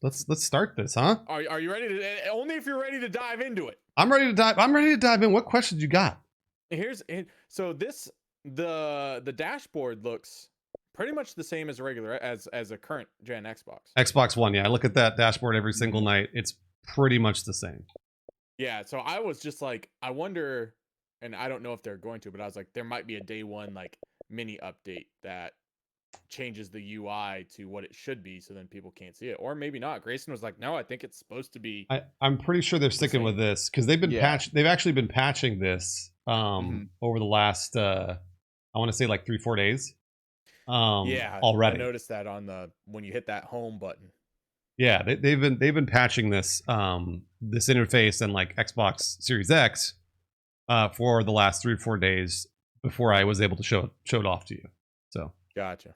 Let's start this, huh? Are you ready to? Only if you're ready to dive into it. I'm ready to dive in. What questions you got? So the dashboard looks pretty much the same as a regular as a current gen Xbox. Xbox One, yeah. I look at that dashboard every single night. It's pretty much the same. Yeah, so I was just like, I wonder, and I don't know if they're going to, but I was like, there might be a day one like mini update that changes the UI to what it should be, so then people can't see it, or maybe not. Grayson was like, no, I think it's supposed to be. I'm pretty sure they're sticking with this because they've been They've actually been patching this over the last I want to say like 3-4 days. Already. I noticed that on when you hit that home button. Yeah, they've been patching this this interface and like Xbox Series X for the last 3 or 4 days before I was able to show it off to you. So gotcha.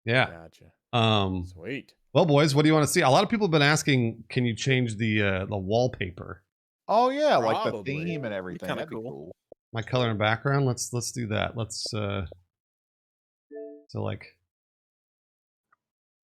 Yeah. Gotcha. Sweet. Well, boys, what do you want to see? A lot of people have been asking, can you change the wallpaper? Oh yeah, like the theme and everything. That'd be cool. My color and background. Let's do that. Let's so like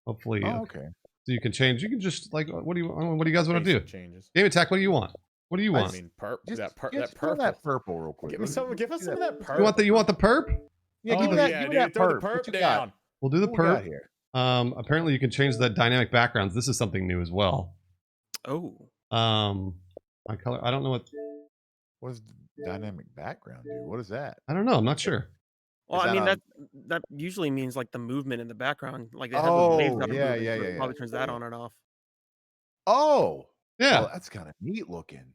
hopefully okay. So you can change. You can just like what do you guys want to do? Changes. Game Attack. What do you want? What do you want? I mean, that purple real quick. Give us some of that purple. You want the perp? Yeah, give me that throw perp. the perp down. We'll do the perp. Here? Apparently you can change the dynamic backgrounds. This is something new as well. Oh. My color. I don't know what does dynamic background do? What is that? I don't know. I'm not sure. Well, I mean that usually means like the movement in the background, like they have those waves that are moving, so it probably turns that on and off. Oh, yeah, well, that's kind of neat looking.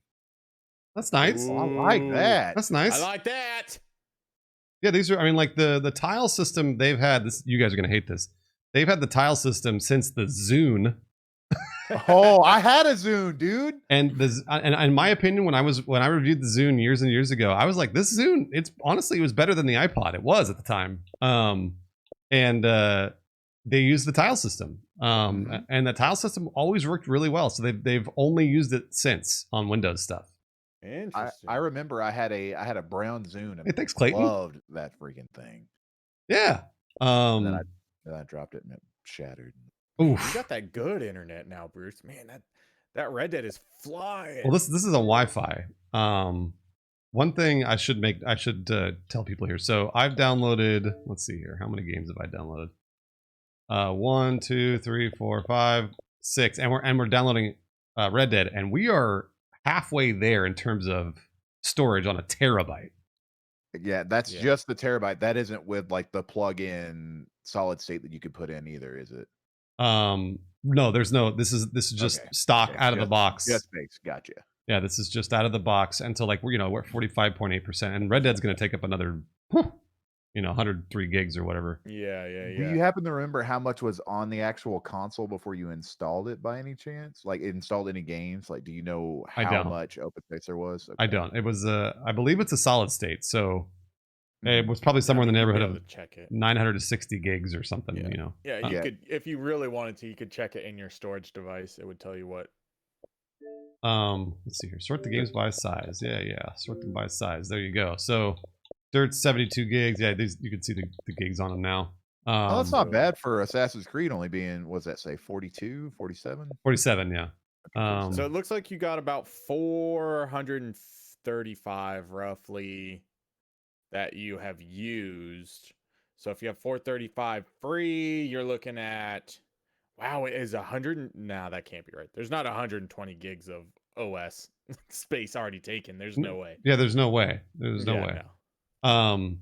That's nice. Ooh, I like that. That's nice. I like that. Yeah, these are. I mean, like the tile system they've had. This you guys are gonna hate this. They've had the tile system since the Zune. Oh, I had a Zune, dude. And in my opinion, when I reviewed the Zune years and years ago, I was like, this Zune, it was better than the iPod. It was at the time. And they used the tile system. And the tile system always worked really well. So they've only used it since on Windows stuff. I remember I had a brown Zune. And hey, thanks, Clayton. Loved that freaking thing. Yeah. Then I dropped it and it shattered. Oof. You got that good internet now, Bruce. Man, that Red Dead is flying. Well, this is a Wi-Fi. One thing I should tell people here. So I've downloaded. Let's see here. How many games have I downloaded? 1, 2, 3, 4, 5, 6, and we're downloading Red Dead, and we are halfway there in terms of storage on a terabyte. Yeah, that's just the terabyte. That isn't with like the plug-in solid state that you could put in either, is it? No, there's no. This is just stock out of the box. Just space. Gotcha. Yeah, this is just out of the box until like we're at 45.8%, and Red Dead's going to take up another, 103 gigs or whatever. Yeah. Do you happen to remember how much was on the actual console before you installed it by any chance? Like installed any games? Like, do you know how much open space there was? Okay. I don't. It was I believe it's a solid state, so it was probably somewhere in the neighborhood of 960 gigs or something. Yeah, you could, if you really wanted to, you could check it in your storage device. It would tell you what. Let's see here. Sort the games by size. Yeah. Sort them by size. There you go. So Dirt's 72 gigs. Yeah, you can see the gigs on them now. That's not bad for Assassin's Creed only being, what's that say, 42, 47? 47, yeah. So it looks like you got about 435 roughly that you have used. So if you have 435 free, you're looking at, wow, it is 100. No, that can't be right. There's not 120 gigs of OS space already taken. There's no way. Yeah, there's no way. There's no way. No.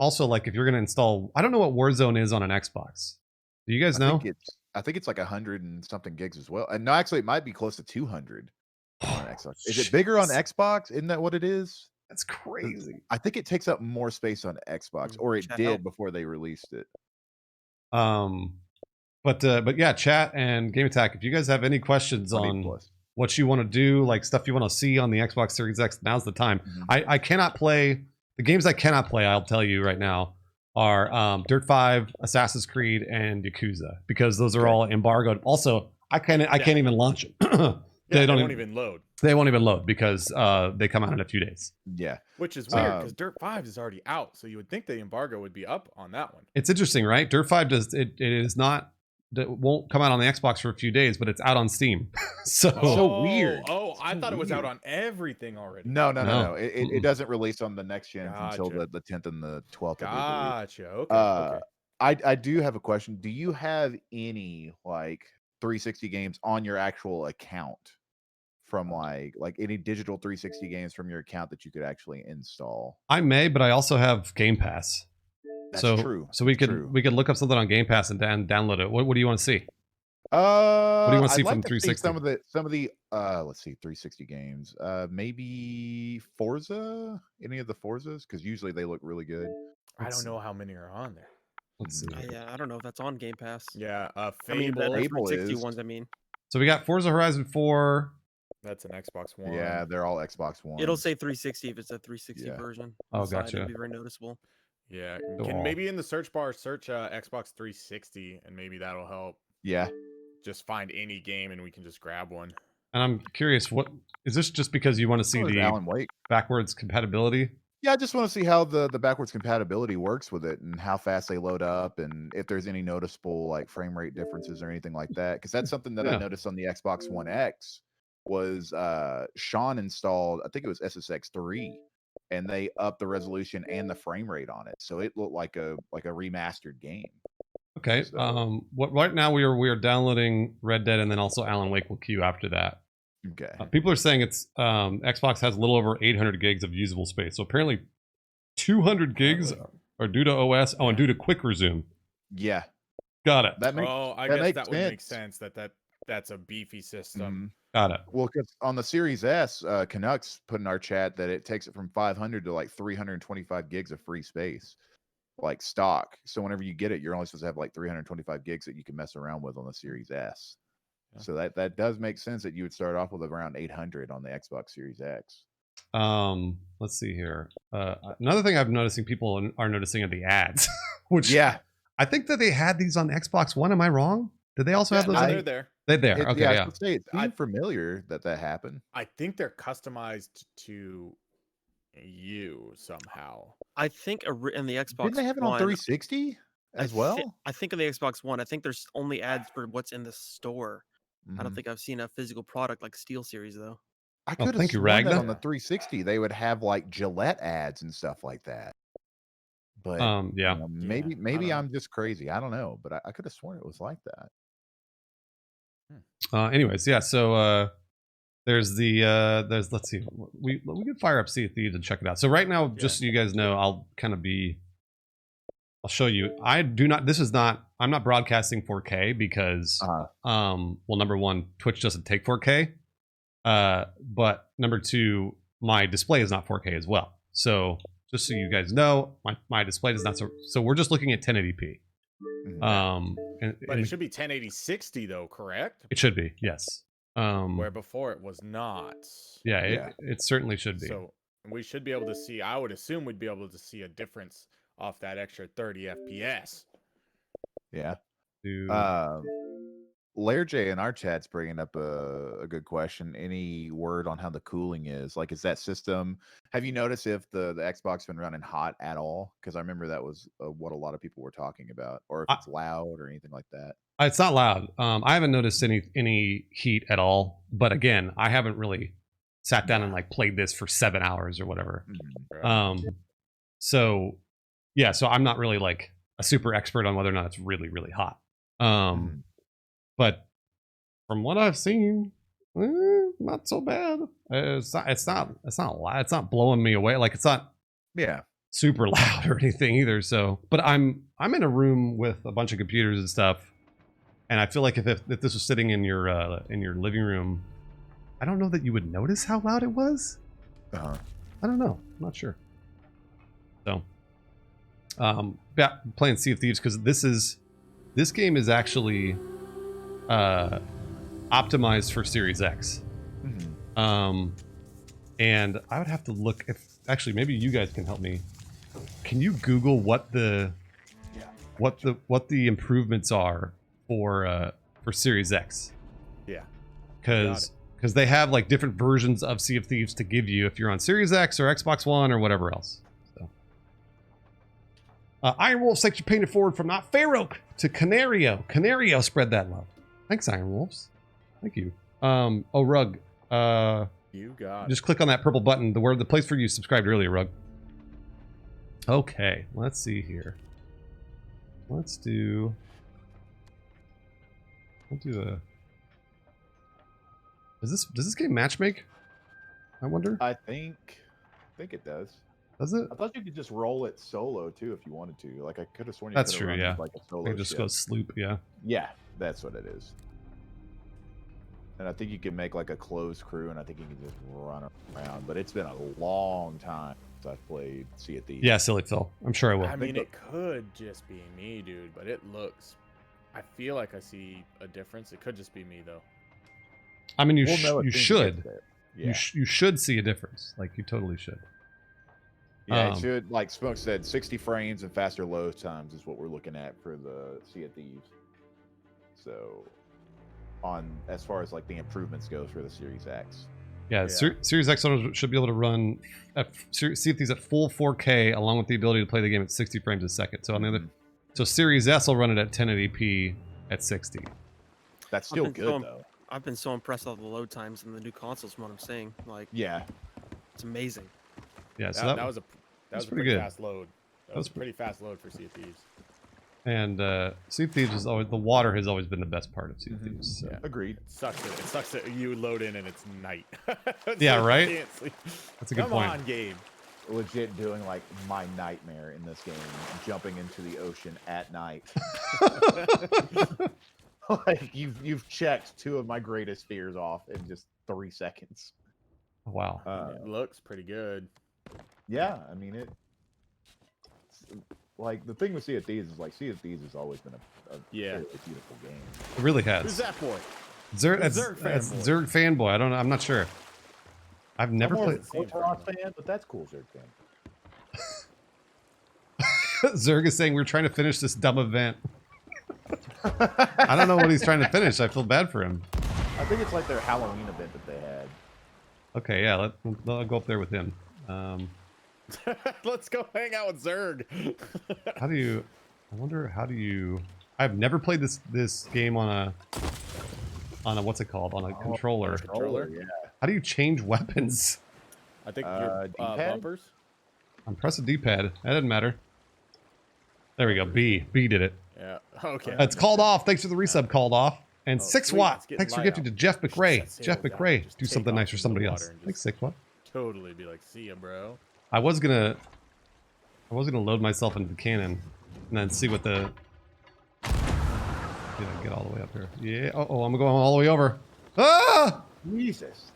Also, like if you're gonna install, I don't know what Warzone is on an Xbox. Do you guys know? I think it's like 100 and something gigs as well. And no, actually, it might be close to 200 on Xbox. Is it bigger on Xbox? Isn't that what it is? That's crazy. I think it takes up more space on Xbox, or it did before they released it. But yeah, chat and Game Attack. If you guys have any questions on what you want to do, like stuff you want to see on the Xbox Series X, now's the time. I cannot play the games I cannot play. I'll tell you right now are Dirt 5, Assassin's Creed, and Yakuza because those are all embargoed. Also, I can't even launch them. They won't even load. They won't even load because they come out in a few days. Yeah. Which is weird because Dirt 5 is already out. So you would think the embargo would be up on that one. It's interesting, right? Dirt 5 it is not that won't come out on the Xbox for a few days, but it's out on Steam. So So weird. Oh, I So thought it was out weird. on everything already. No. It Mm-mm. doesn't release on the next gens until Gotcha. the 10th and the 12th. Gotcha. Okay. Okay. Okay. I do have a question. Do you have any like 360 games on your actual account from like any digital 360 games from your account that you could actually install? I may, but I also have Game Pass. That's so true. So we That's could true. we could look up something on Game Pass and download it. What do you want to see? What do you want to see I'd like from to 360? see some of the let's see, 360 games. Maybe Forza, any of the Forzas, because usually they look really good. I don't know how many are on there. Let's see. Yeah, I don't know if that's on Game Pass. Yeah. I mean, Fable. the Fable 360 is. ones. I mean, So we got Forza Horizon 4. That's an Xbox One. Yeah, they're all Xbox One. it'll say 360 if it's a 360 Yeah. version. Oh, On the side, gotcha. It'll be very noticeable. Yeah. Go Can all. maybe in the search bar search Xbox 360 and maybe that'll help. Yeah. Just find any game and we can just grab one. And I'm curious, what is this just because you want to see Oh, there's the Alan Wake. backwards compatibility? Yeah, I just want to see how the backwards compatibility works with it and how fast they load up and if there's any noticeable like frame rate differences or anything like that. Because that's something that I Yeah. noticed on the Xbox One X was Sean installed, I think it was SSX 3, and they upped the resolution and the frame rate on it. So it looked like a remastered game. Okay. So- What right now we are downloading Red Dead and then also Alan Wake will queue after that. Okay. People are saying it's Xbox has a little over 800 gigs of usable space. So apparently 200 gigs are due to OS. Oh, and due to quick resume. Yeah. Got it. That makes I that guess makes that would make sense. sense that's a beefy system. Mhm. Got it. Well, because on the Series S, Canucks put in our chat that it takes it from 500 to like 325 gigs of free space, like stock. So whenever you get it, you're only supposed to have like 325 gigs that you can mess around with on the Series S. Yeah. So that does make sense that you would start off with around 800 on the Xbox Series X. Let's see here. Another thing I'm noticing people are noticing are the ads, which Yeah, I think that they had these on Xbox One. Am I wrong? Did they also have those? No, on- they're there. They're there. Okay, yeah. I yeah. was gonna say, it seemed familiar that happened. I think they're customized to you somehow. I think in the Xbox Didn't they have it on One, 360 as well? I think in the Xbox One, I think there's only ads for what's in the store. I don't Mhm. think I've seen a physical product like SteelSeries though. I Oh, could have thank you, sworn that Ragnar. on the 360 they would have like Gillette ads and stuff like that. But Yeah. maybe I don't know. I'm just crazy. I don't know, but I could have sworn it was like that. Anyways, yeah. So there's let's see, we can fire up Sea of Thieves and check it out. So right now, just so you guys know, I'll show you. I'm not broadcasting 4K because well, number one, Twitch doesn't take 4K, but number two, my display is not 4K as well. So just so you guys know, my display is not so we're just looking at 1080p. Mhm. But it should be 1080 60 though, correct? It should be, yes. Where before it was not. Yeah, Yeah. it certainly should be. So we should be able to see. I would assume we'd be able to see a difference off that extra 30 FPS. Yeah. To- Lair J in our chat's bringing up a good question. Any word on how the cooling is? Like, is that system? Have you noticed if the Xbox been running hot at all? Because I remember that was what a lot of people were talking about, or if it's loud or anything like that. It's not loud. I haven't noticed any heat at all. But again, I haven't really sat down and like played this for 7 hours or whatever. So yeah, so I'm not really like a super expert on whether or not it's really, really hot. But from what I've seen, not so bad. It's not loud. It's not blowing me away. Like it's not super loud or anything either. So, but I'm in a room with a bunch of computers and stuff, and I feel like if this was sitting in your living room, I don't know that you would notice how loud it was. I don't know. I'm not sure. So, yeah, playing Sea of Thieves because this game is actually optimized for Series X. And I would have to look if actually maybe you guys can help me. Can you Google what the improvements are for Series X? Yeah. Because they have like different versions of Sea of Thieves to give you if you're on Series X or Xbox One or whatever else. So Iron Wolves, thanks for paying it forward from not Pharaoh to Canario. Canario spread that love. Thanks, Iron Wolves. Thank you. Oh, Rug. You got Just click on that purple button. The place where you subscribed earlier, Rug. Okay, let's see here. Let's do. We'll do a. Does this game matchmake? I wonder. I think it does. Does it? I thought you could just roll it solo too if you wanted to. Like I could have sworn you That's could true. run Yeah. like a solo. It just ship. goes sloop. Yeah. Yeah, that's what it is. And I think you can make like a closed crew, and I think you can just run around. But it's been a long time since I've played Sea of Thieves. Yeah, silly Phil. I'm sure I will. I mean, it could just be me, dude, but it looks. I feel like I see a difference. It could just be me, though. I mean, you We'll know as you soon as should. get there. Yeah. You should see a difference. Like you totally should. Yeah, it should. Like Smoke said, 60 frames and faster load times is what we're looking at for the Sea of Thieves. So, on as far as like the improvements goes for the Series X. Yeah, Series X owners should be able to run Sea of Thieves at full 4K, along with the ability to play the game at 60 frames a second. So on the other, so Series S will run it at 1080p at 60. That's still good though. I've been so impressed with the load times in the new consoles. From what I'm saying, like, yeah, it's amazing. Yeah, so that was a pretty good. fast load. That was a pretty fast load for Sea of Thieves. And Sea of Thieves is always the water has always been the best part of Sea of Thieves. So. Yeah. Agreed. It sucks that you load in and it's night. Yeah, you right? can't sleep. That's a good Come point. on, game. Legit doing like my nightmare in this game, jumping into the ocean at night. Like you've checked two of my greatest fears off in just 3 seconds. Wow. It looks pretty good. Yeah, I mean it. Like the thing with Sea of Thieves is like Sea of Thieves has always been a fairly beautiful game. It really has. Who's that boy? Zerg fanboy? Zerg fanboy. I don't know. I'm not sure. I've never I'm more played. of a Kotaros fan, but that's cool, Zerg fan. Zerg is saying we're trying to finish this dumb event. I don't know what he's trying to finish. I feel bad for him. I think it's like their Halloween event that they had. Okay, yeah, I'll go up there with him. Let's go hang out with Zerg. How do you? I wonder how do you? I've never played this game on a what's it called, on a controller. Controller? Yeah. How do you change weapons? I think your bumpers. I'm pressing D-pad. That doesn't matter. There we go. B did it. Yeah. Okay. It's called off. Thanks for the resub. Called off. And 6 sweet. Watt. It's getting Thanks for light gifting out. to Jeff McRae. Just Jeff sail down. McRae. Just Do take something off nice for into the somebody water else. and Thanks, just 6 Watt. Totally be like, see ya, bro. I was gonna load myself into the cannon and then see what the. Get all the way up here. Yeah. Oh, I'm going all the way over. Ah! Jesus.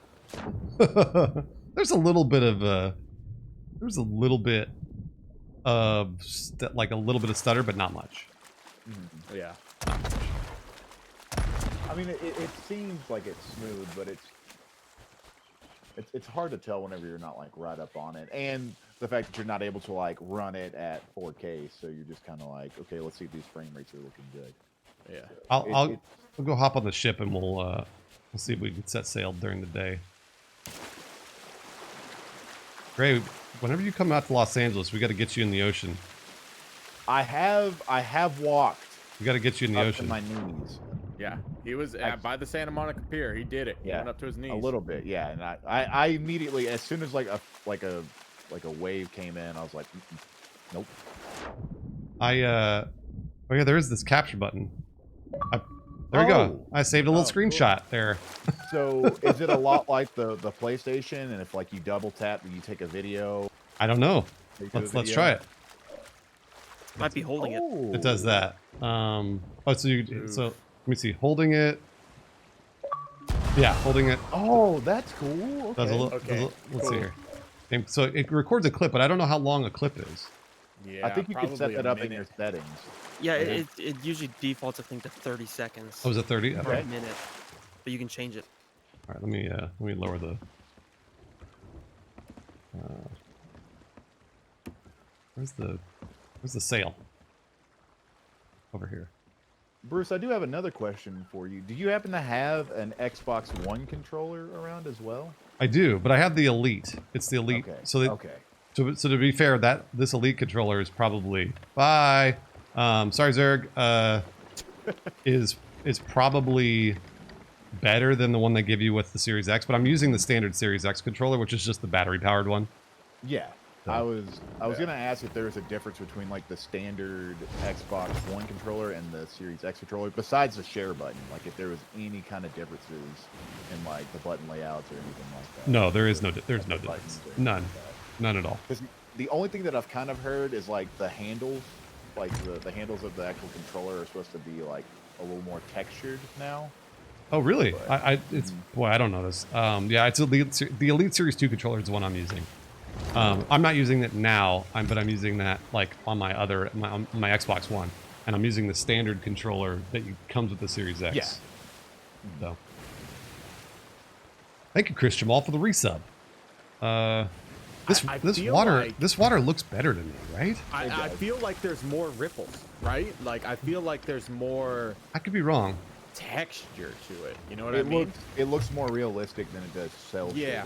There's a little bit of like a little bit of stutter, but not much. Yeah. I mean, it seems like it's smooth, but it's hard to tell whenever you're not like right up on it, and the fact that you're not able to like run it at 4K, so you're just kind of like, okay, let's see if these frame rates are looking good. Yeah. I'll go hop on the ship and we'll see if we can set sail during the day. Gray, whenever you come out to Los Angeles, we got to get you in the ocean. I have walked. We got to get you in the up ocean. to my knees. Yeah. He was by the Santa Monica Pier. He did it. He went up to his knees. A little bit, yeah. And I immediately, as soon as like a wave came in, I was like, nope. oh yeah, there is this capture button. There we go. I saved a little screenshot there. So is it a lot like the PlayStation? And if like you double tap, you take a video? I don't know. Let's try it. Might be holding it. It does that. So let me see. Holding it. Yeah, holding it. Oh, that's cool. Does a little, let's see here. And so it records a clip, but I don't know how long a clip is. Yeah, I think you can set that up in your settings. Yeah, it usually defaults, I think, to 30 seconds. Oh, is it 30? Per Okay. minute, but you can change it. All right, let me lower the. Where's the sail? Over here. Bruce, I do have another question for you. Do you happen to have an Xbox One controller around as well? I do, but I have the Elite. It's the Elite. Okay. So Okay. So to be fair, that this Elite controller is probably sorry Zerg, is probably better than the one they give you with the Series X, but I'm using the standard Series X controller, which is just the battery powered one. Yeah. So, I was gonna ask if there was a difference between like the standard Xbox One controller and the Series X controller, besides the share button. Like if there was any kind of differences in like the button layouts or anything like that. no, there's no difference. None at all. Because the only thing that I've kind of heard is like the handles, like the handles of the actual controller are supposed to be like a little more textured now. Oh really? But, It's boy, I don't know this. Yeah, it's the Elite Series 2 controller is the one I'm using. I'm not using it now, but I'm using that like on my Xbox One, and I'm using the standard controller that comes with the Series X. Yeah. So, thank you, Chris Jamal, for the resub. This water looks better to me, right? I feel like there's more ripples, right? Like I feel like there's more. I could be wrong. Texture to it. You know what I mean? It looks more realistic than it does cell shaded. Yeah.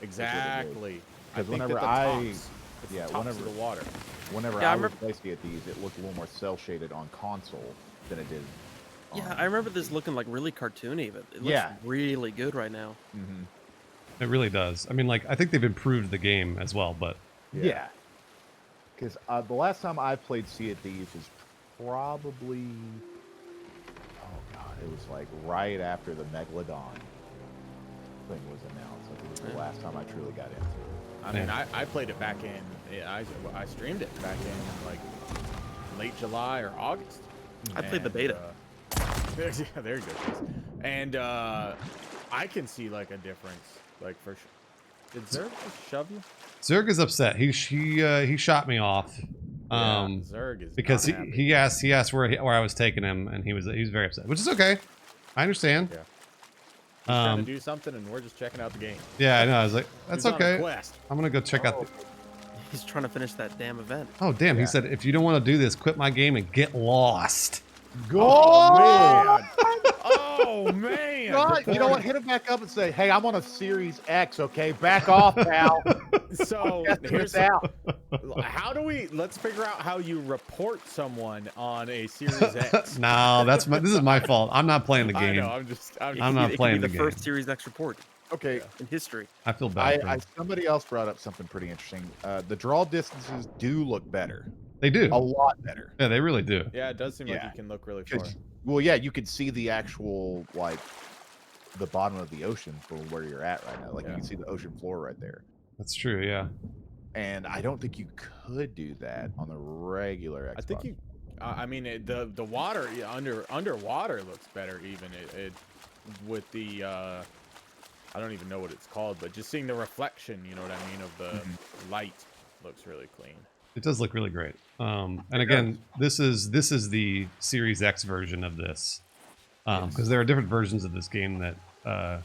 Exactly. Because whenever whenever the water. Whenever I was placing at these, it looked a little more cell shaded on console than it did. Yeah, I remember this looking like really cartoony, but it looks really good right now. Mm-hmm. It really does. I mean, like I think they've improved the game as well, but yeah. Because the last time I played Sea of Thieves was probably, it was like right after the Megalodon thing was announced. I think it was the last time I truly got into it. I mean, I played it back in, I streamed it back in like late July or August. I played the beta. Yeah, there you go. And I can see like a difference, like for sure. Did Zerg just shove you? Zerg is upset. He shot me off. Zerg is because he asked where I was taking him, and he was very upset, which is okay. I understand. Yeah. He's trying to do something, and we're just checking out the game. Yeah, I know. I was like, that's He's okay. on a quest. I'm gonna go check out. He's trying to finish that damn event. Oh damn! He said, if you don't want to do this, quit my game and get lost. Oh, man! Oh man! God, you know what? Hit him back up and say, "Hey, I'm on a Series X. Okay, back off, pal." So here's how do we? Let's figure out how you report someone on a Series X. No, this is my fault. I'm not playing the game. I know. I'm not playing the game. The first Series X report. Okay, in history. I feel bad. Somebody else brought up something pretty interesting. The draw distances do look better. They do. A lot better. Yeah, they really do. Yeah, it does seem like you can look really far. Well, yeah, you can see the actual, like, the bottom of the ocean from where you're at right now. Like, you can see the ocean floor right there. That's true, yeah. And I don't think you could do that on the regular Xbox. I think you... I mean, the water underwater looks better even. It with the... I don't even know what it's called, but just seeing the reflection, you know what I mean, of the light looks really clean. It does look really great. And again, this is the Series X version of this, because there are different versions of this game that,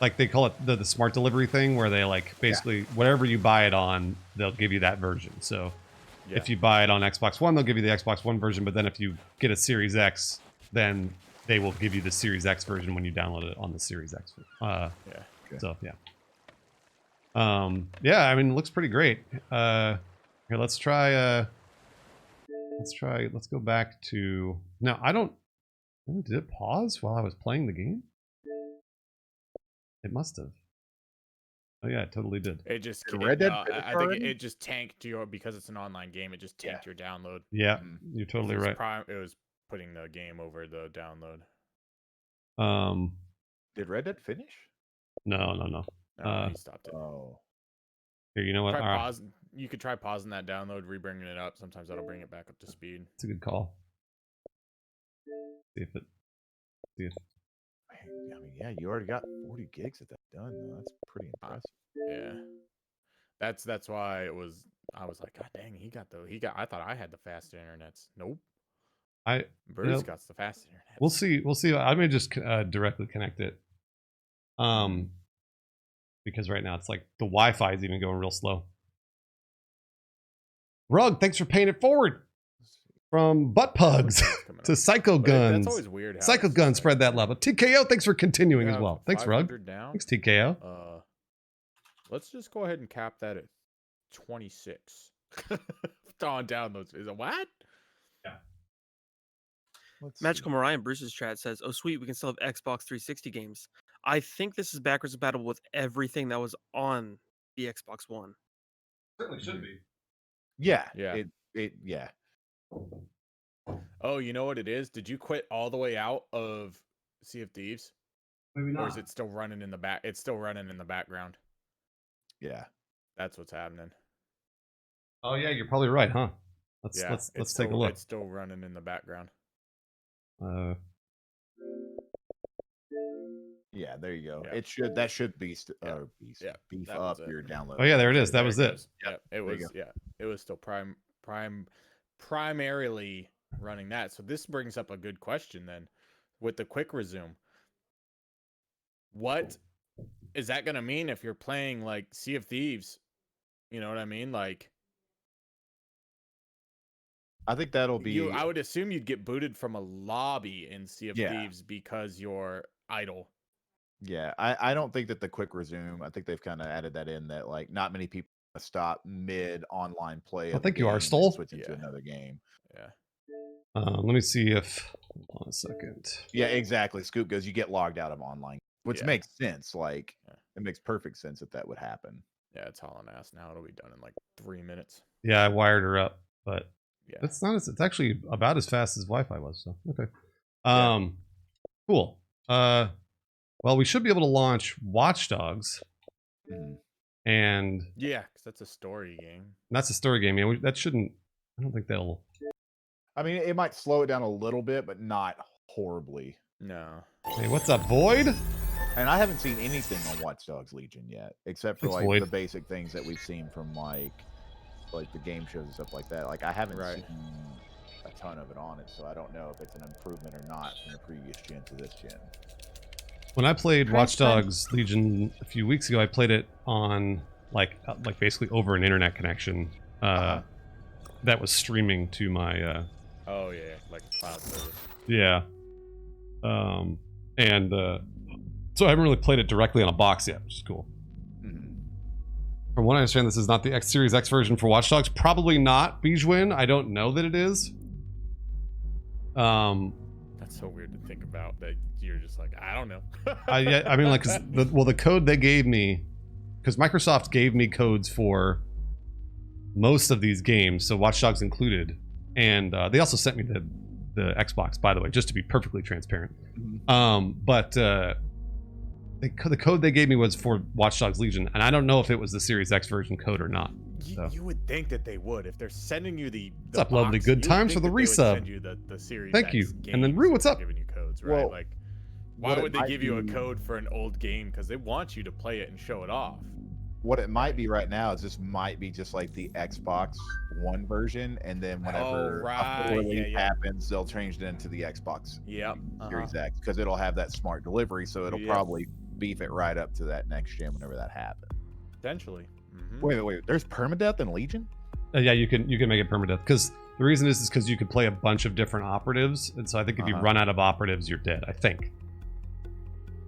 like they call it the smart delivery thing, where they like basically whatever you buy it on, they'll give you that version. So if you buy it on Xbox One, they'll give you the Xbox One version. But then if you get a Series X, then they will give you the Series X version when you download it on the Series X. So yeah. Yeah, I mean, it looks pretty great. Here, let's go back to, now I don't, did it pause while I was playing the game? It must have. Oh yeah, it totally did. It just, I think it just tanked because it's an online game, it just tanked your download. Yeah, you're totally right. It was putting the game over the download. Did Red Dead finish? No. No, he stopped it. Oh. Here, you know what? You could try pausing that download, rebringing it up. Sometimes that'll bring it back up to speed. It's a good call. See if. I mean, yeah, you already got 40 gigs of that done, though. That's pretty impressive. Yeah, that's why it was. I was like, God dang, I thought I had the fast internets. Nope. Bruce got the fast internet. We'll see. I may just directly connect it. Because right now it's like the Wi-Fi is even going real slow. Rug, thanks for paying it forward. From butt pugs to Psycho Guns. That's always weird. Psycho Guns spread that love. TKO, thanks for continuing as well. Thanks, Rug. Down. Thanks, TKO. Let's just go ahead and cap that at 26. Throwing down those. Is it what? Magical Mariah in Bruce's chat says, "Oh sweet, we can still have Xbox 360 games." I think this is backwards compatible with everything that was on the Xbox One. Certainly should be. Yeah. Yeah. Yeah. Oh, you know what it is? Did you quit all the way out of Sea of Thieves? Maybe not. Or is it still running in the back? It's still running in the background. Yeah. That's what's happening. Oh yeah, you're probably right, huh? Let's take a look. It's still running in the background. Yeah, there you go. Yeah. That should beef that up was it. your download. Oh yeah, there it is. That was it. Goes. Yeah, it was. Yeah, it was still primarily running that. So this brings up a good question then, with the quick resume. What is that going to mean if you're playing like Sea of Thieves? You know what I mean? Like, I think that'll be. I would assume you'd get booted from a lobby in Sea of Thieves because you're idle. Yeah, I don't think that the quick resume. I think they've kind of added that in that like not many people stop mid online play. I think you are Stoll. Switch into another game. Yeah. Let me see if. Hold on a second. Yeah, exactly. Scoop goes. You get logged out of online, which makes sense. Like it makes perfect sense that would happen. Yeah, it's hauling ass now. It'll be done in like 3 minutes. Yeah, I wired her up, but yeah, it's not. It's actually about as fast as Wi-Fi was. So okay. Cool. Well, we should be able to launch Watch Dogs. And yeah, because that's a story game. That's a story game. Yeah, that shouldn't. I don't think that'll. I mean, it might slow it down a little bit, but not horribly. No. Hey, what's up, Void? And I haven't seen anything on Watch Dogs Legion yet, except for like Void. the basic things that we've seen from like the game shows and stuff like that. Like I haven't seen a ton of it on it, so I don't know if it's an improvement or not from the previous gen to this gen. When I played Watch Dogs Legion a few weeks ago, I played it on like basically over an internet connection that was streaming to my. Oh yeah, like cloud service. Yeah. So I haven't really played it directly on a box yet, which is cool. From what I understand, this is not the Series X version for Watch Dogs. Probably not, Bijwin. I don't know that it is. That's so weird to think about. That you're just like, I don't know. I mean, like, the code they gave me, because Microsoft gave me codes for most of these games, so Watch Dogs included, and they also sent me the Xbox, by the way, just to be perfectly transparent. But the code they gave me was for Watch Dogs Legion, and I don't know if it was the Series X version code or not. You would think that they would if they're sending you the what's up, lovely good times for the resub. Send you the Series Thank X you. And then Rue, what's up? Giving you codes, right? Well, like, why would they give you a code for an old game? Because they want you to play it and show it off. What it might be right now is this might be just like the Xbox One version, and then whenever a release happens, they'll change it into the Xbox Series X because it'll have that smart delivery, so it'll probably beef it right up to that next gen whenever that happens. Potentially. Wait. There's permadeath in Legion? Yeah, you can make it permadeath because the reason is because you could play a bunch of different operatives, and so I think if you run out of operatives, you're dead. I think.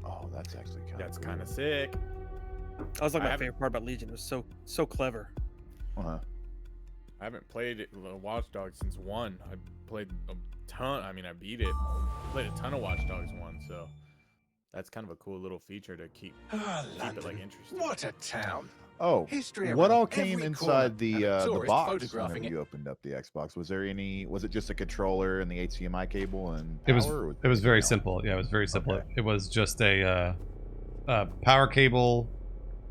Oh, that's actually kind of sick. That was like my favorite part about Legion. It was so clever. I haven't played Watch Dogs since 1. I played a ton. I mean, I beat it. Played a ton of Watch Dogs 1, so that's kind of a cool little feature to keep it like interesting. What a town! Oh, history. What all came inside the box whenever you opened up the Xbox? Was it just a controller and the HDMI cable and power? It was very simple. Yeah, it was very simple. Okay. It was just a power cable,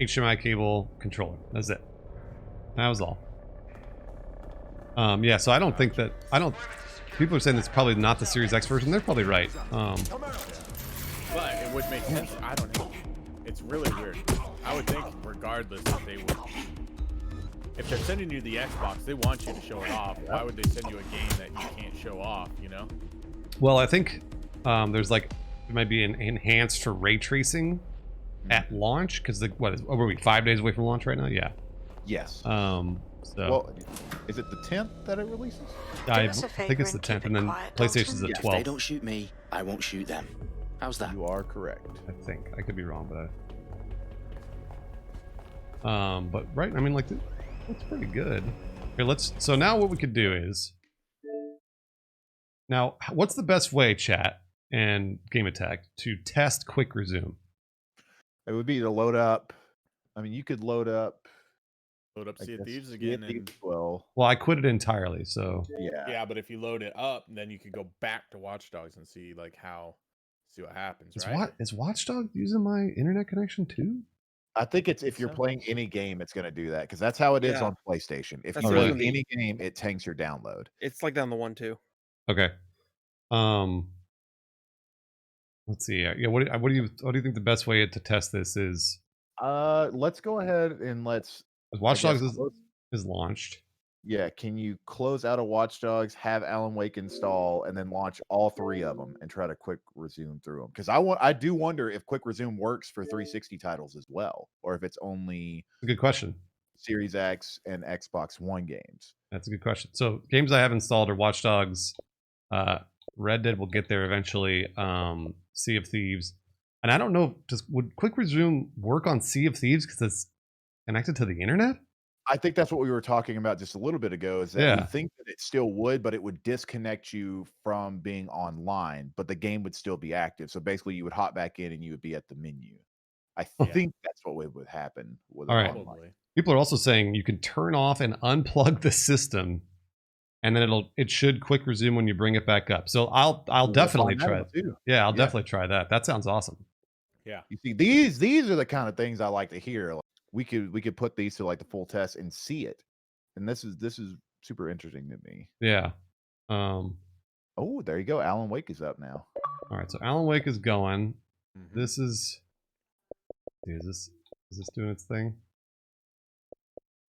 HDMI cable, controller. That's it. That was all. Yeah, so I don't think that people are saying it's probably not the Series X version. They're probably right. But it would make sense. I don't know. It's really weird. I would think regardless if they would, if they're sending you the Xbox, they want you to show it off. Why would they send you a game that you can't show off, you know? Well, I think there's like, it might be enhanced for ray tracing at launch, because what are we, 5 days away from launch right now? Yeah. Yes. So well, is it the 10th that it releases? I think it's the 10th, and then PlayStation's the 12th. If they don't shoot me, I won't shoot them. How's that? You are correct. I think I could be wrong, but right. I mean, like Looks pretty good. Here, so now what we could do is, now what's the best way, chat and Game Attack, to test quick resume? It would be to load up. I mean, you could load up. Load up I Sea of guess, Thieves Sea of again. Thieves And, as well, Well, I quit it entirely, so yeah. yeah, but if you load it up, then you could go back to Watch Dogs and see like see what happens, right? is Watchdog using my internet connection too? I think it's if you're so. playing any game, it's going to do that because that's how it is Yeah. on PlayStation. If That's you really load neat. any game, it tanks your download. It's like down the 1 too. Okay. Let's see. Yeah, what do you think the best way to test this is? Let's go ahead and Watch I guess Dogs close- is launched. Yeah, can you close out of Watch Dogs, have Alan Wake install, and then launch all 3 of them and try to quick resume through them? Because I do wonder if quick resume works for 360 titles as well, or if it's only That's a good question. Series X and Xbox One games. That's a good question. So games I have installed are Watch Dogs, Red Dead will get there eventually, Sea of Thieves, and I don't know, would quick resume work on Sea of Thieves because it's connected to the internet? I think that's what we were talking about just a little bit ago, is that Yeah. we think that it still would, but it would disconnect you from being online, but the game would still be active. So basically you would hop back in and you would be at the menu. I Yeah. think that's what would happen with All it right. online. Probably. People are also saying you can turn off and unplug the system, and then it should quick resume when you bring it back up. So I'll We'll definitely find that try out it. too. Yeah, I'll Yeah. definitely try that. That sounds awesome. Yeah. You see, these are the kind of things I like to hear. Like, we could put these to like the full test and see it. And this is super interesting to me. Yeah. Oh, there you go. Alan Wake is up now. All right. So Alan Wake is going. Mhm. This is this doing its thing?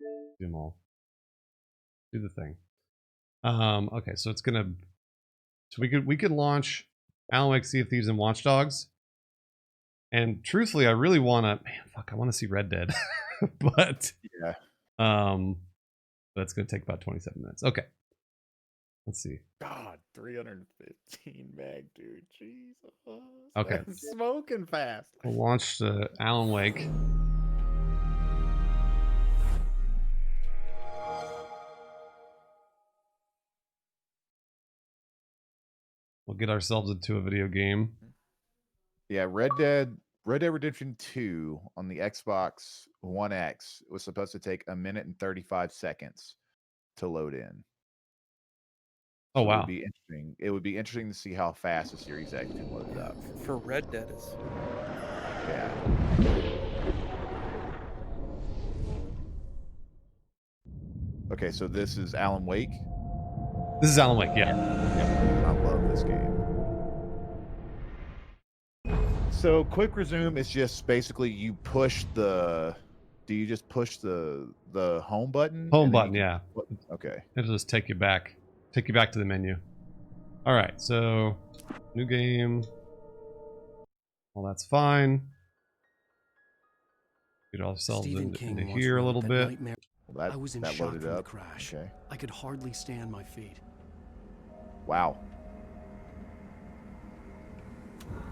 Do them all. Do the thing. Okay, so it's gonna. So we could launch Alan Wake, Sea of Thieves, and Watch Dogs. And truthfully, I really wanna. Man, fuck, I want to see Red Dead, but Yeah. that's gonna take about 27 minutes. Okay. Let's see. God, 315 meg, dude. Jesus. Okay. That's smoking fast. We'll launch Alan Wake. We'll get ourselves into a video game. Yeah, Red Dead Redemption 2 on the Xbox One X was supposed to take 1 minute and 35 seconds to load in. Oh So wow. It would be interesting to see how fast the Series X can load it up. For Red Dead is. Yeah. Okay, so this is Alan Wake. This is Alan Wake, yeah. Yeah, I love this game. So quick resume is just basically you push the. Do you just push the home button? Home and then button, you yeah. can- Okay. It'll just take you back to the menu. All right, so new game. Well, that's fine. Get ourselves Stephen into King once here a wrote little that bit. Nightmare. Well, I was in that shock loaded from the up. crash. Okay. I could hardly stand my feet. Wow.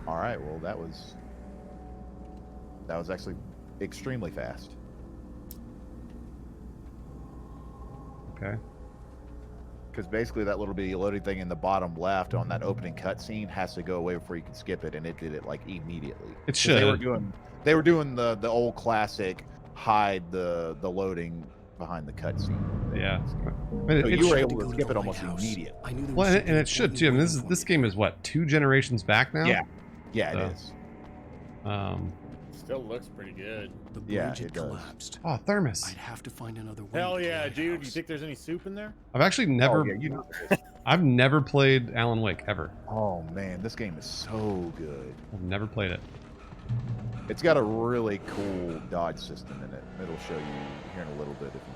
All right. Well, that was actually extremely fast. Okay. Because basically that little bitty loading thing in the bottom left on that opening cutscene has to go away before you can skip it, and it did it like immediately. It 'Cause They were should. doing the old classic hide the loading behind the cutscene. Yeah. So It you were should- able To to go to skip the it almost lighthouse. immediately. I knew there was Well, and something it should important too. I mean, waiting for this me. game is what, 2 generations back now? Yeah. Yeah, So- it is. Still looks pretty good. The bridge Yeah, had it does. collapsed. Oh, thermos. I'd have to find another way. Hell to the yeah, dude. You lighthouse. think there's any soup in there? I've actually never. Oh, yeah, you know it is. I've never played Alan Wake ever. Oh man, this game is so good. I've never played it. It's got a really cool dodge system in it. It'll show you here in a little bit if you.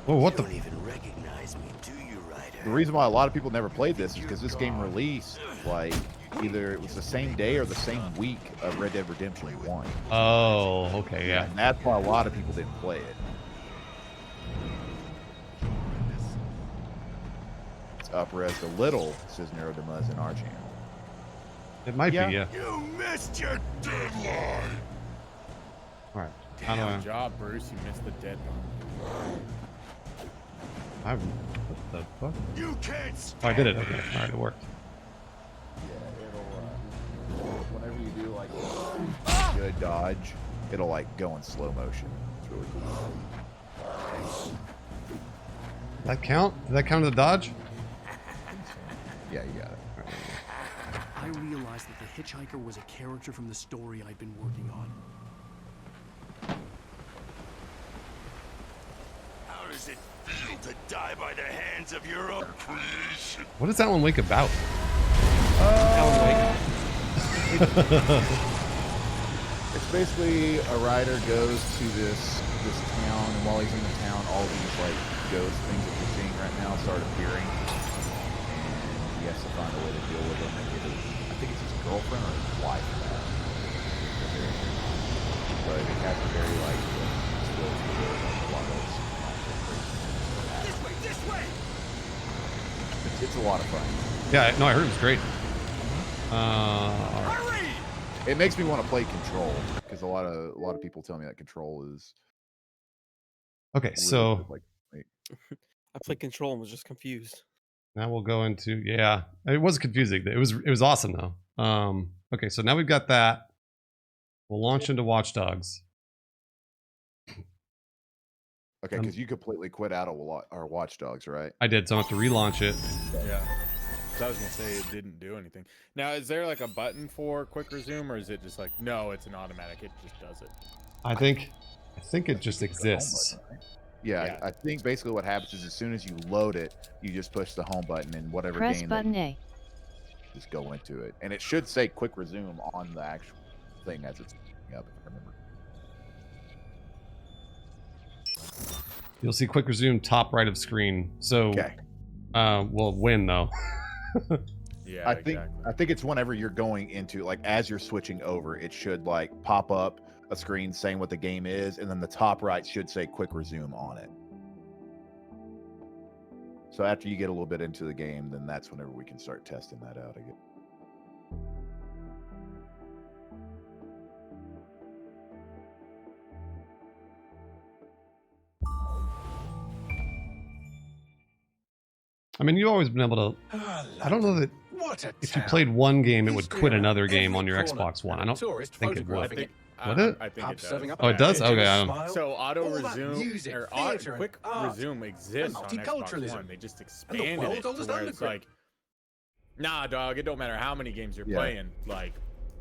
Whoa, what the? You don't even recognize me, do you, Ryder? The reason why a lot of people never played this is because this game released like either it was the same day or the same week of Red Dead Redemption 1. Oh, okay, yeah. And that's why a lot of people didn't play it. It's up-res a little, says Nero Demuz in our channel. It might Yeah. be, yeah. You missed your deadline. All right. How do Good job, Bruce. You missed the dead one. what the fuck? You can't Oh, I did it. Okay. All right, it worked. Yeah, it'll whenever you do like good dodge, it'll like go in slow motion. It's really cool. Did that count? Did that count as a dodge? Yeah, you got it. I realized that the hitchhiker was a character from the story I'd been working on. How does it feel to die by the hands of your own creation? What is Alan Wake about? Alan Wake. It's basically a rider goes to this town, and while he's in the town, all these like ghost things that you're seeing right now start appearing, and he has to find a way to deal with them and get his, I think it's his girlfriend or his wife back. But it has a very like spiritual, a lot of This way! it's a lot of fun. Yeah, no, I heard it was great. Hurry! It makes me want to play Control because a lot of people tell me that Control is Okay, really so good, like I played Control and was just confused. now we'll go into it was confusing. It was awesome though. Okay, so now we've got that. We'll launch into Watch Dogs. okay, because you completely quit out of our Watch Dogs, right? I did, so I have to relaunch it. Yeah. So I was gonna say it didn't do anything. Now, is there like a button for quick resume, or is it just like no? It's an automatic. It just does it. I think it just exists. Yeah, Yeah. I think basically what happens is as soon as you load it, you just push the home button and whatever Press game button that A. you just go into it, and it should say quick resume on the actual thing as it's up. If I remember. You'll see quick resume top right of screen. So Okay. we'll win though. Yeah, I think exactly. it's whenever you're going into like as you're switching over, it should like pop up a screen saying what the game is, and then the top right should say quick resume on it. So after you get a little bit into the game, then that's whenever we can start testing that out again. I mean, you've always been able to. I don't know that What a if you town. played one game, it would History quit around another game every on your corner, Xbox One. I and a don't tourist think it photographing would. I think, Would it? I think Pub it does. serving up Oh, it does? beverages, Okay, I don't- smile, So auto all that resume music, or theatre, and quick art, resume exists on Xbox multiculturalism, One. They just and the expanded world's it to oldest where it's underground. like, nah, dog. It don't matter how many games you're Yeah. playing. Like,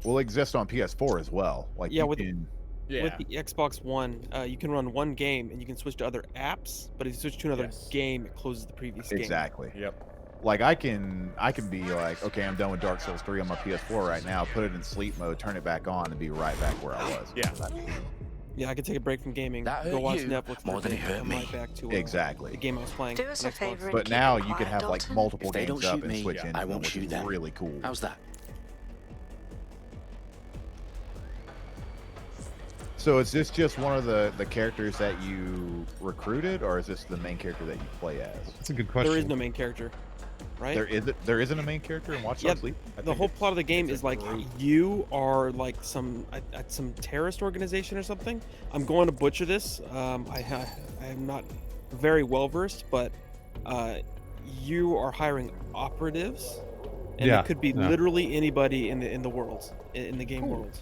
Will exist on PS4 as well. Like Yeah, you with- can, yeah, With the Xbox One, you can run one game and you can switch to other apps. But if you switch to another Yes. game, it closes the previous game. exactly. yep. Like I can be like, okay, I'm done with Dark Souls 3 on my PS4 right now. Put it in sleep mode, turn it back on, and be right back where I was. Yeah. Yeah, I could take a break from gaming, That go hurt watch you Netflix for more a than bit, it hurt come me. right back to Exactly. the game I was playing. Do us on a Xbox. favour and But keep now it you can quiet, have like Dalton. multiple If they games don't up shoot and me, switch yeah, into I them, won't which shoot is them. really cool. How's that? So is this just one of the characters that you recruited, or is this the main character that you play as? That's a good question. There is no main character, right? There isn't a main character in Watch Yeah, Dogs Legion? I The think whole it's- plot of the game it's a is like group. you are like some terrorist organization or something. I'm going to butcher this. I am not very well versed, but you are hiring operatives, and Yeah, it could be yeah. literally anybody in the world, in the game world.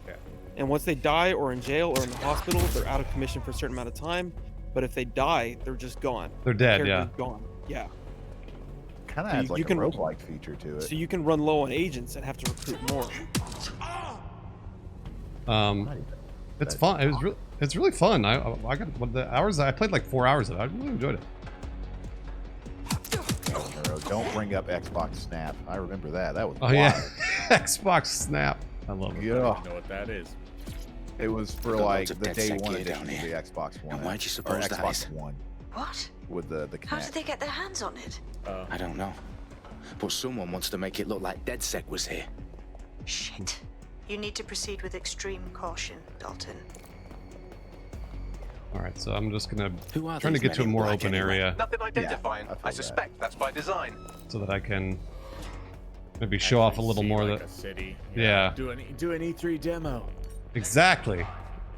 Yeah. And once they die or in jail or in the hospital, they're out of commission for a certain amount of time. But if they die, they're just gone. They're dead. Yeah. Character's gone. Yeah. Kind of So adds you like a can- roguelike feature to it. So you can run low on agents and have to recruit more. It's fun. It's really fun. I got the hours. I played like 4 hours of it. I really enjoyed it. Nero, don't bring up Xbox Snap. I remember that. That was Oh wild. yeah, Xbox Snap. I love it. Yeah. I don't know what that is. It was for Got like loads of the day DedSec one gear edition down of the Xbox One. And why'd you or suppose that Xbox is? One What? with the How did Kinect. they get their hands on it? I don't know. But someone wants to make it look like DedSec was here. Shit. You need to proceed with extreme caution, Dalton. All right, so I'm just gonna Who are trying to these get to a men in more black open anyway? area Nothing identifying. I feel I that. suspect that's by design. so that I can maybe show off a Actually little see, more like that. a city. Yeah. Do an E3 demo. Exactly.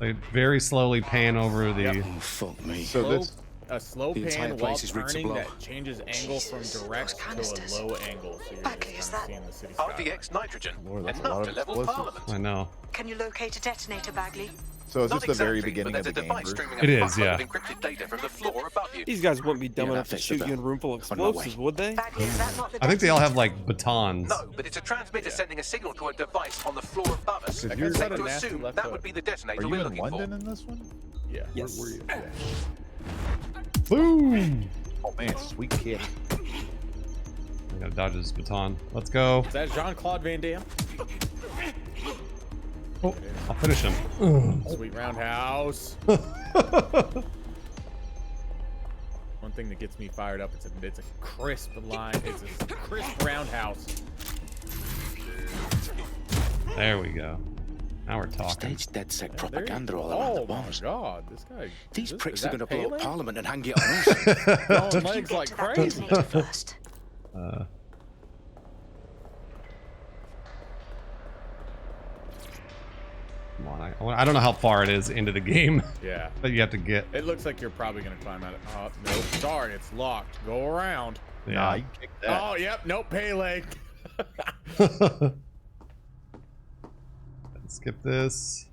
They very slowly pan over the. Yep. Oh, fuck me. So Slow- this a slow The entire pan while place is rigged to turning blow. that changes angle from Jesus, direct those to canisters. a low angle. So you're Bagley, just is kind of that- seeing the city skyline. RDX nitrogen. Lord, that's a Enough lot to of level explosives. Parliament. I know. Can you locate a detonator, Bagley? So is Not this the very exactly, beginning but of the there's a game? device Bruce? streaming It a is, fuckload yeah. of encrypted data from the floor above you. These guys wouldn't be dumb Yeah, enough that to fits shoot the you in a room full of On my way. explosives, would they? Bagley, is that not the I think they all have detonator? like batons. No, but it's a transmitter sending a signal to a device on the floor above us. If It's you're- safe got a to nasty assume left that hook. would be the Are detonator you we're in looking London for. in this one? Yeah. Yes. Where were you? Boom! Oh man, sweet kick. I gotta dodge his baton. Let's go. Is that Jean-Claude Van Damme? Oh, I'll finish him. Sweet roundhouse. One thing that gets me fired up, it's a crisp line. It's a crisp roundhouse. There we go. Now we're talking. Stage dead sec There you- propaganda all around the Oh my bars. god, this guy. These is pricks that are going to blow Pele? up Parliament and hang it on us. Throwing You legs get like to that crazy. detonator first. Come on, I don't know how far it is into the game, Yeah. but you have to get. It looks like you're probably gonna climb out. Oh nope, sorry, it's locked. Go around. Nah, Yeah. you kick that. Oh yep, nope, Pele. Skip this.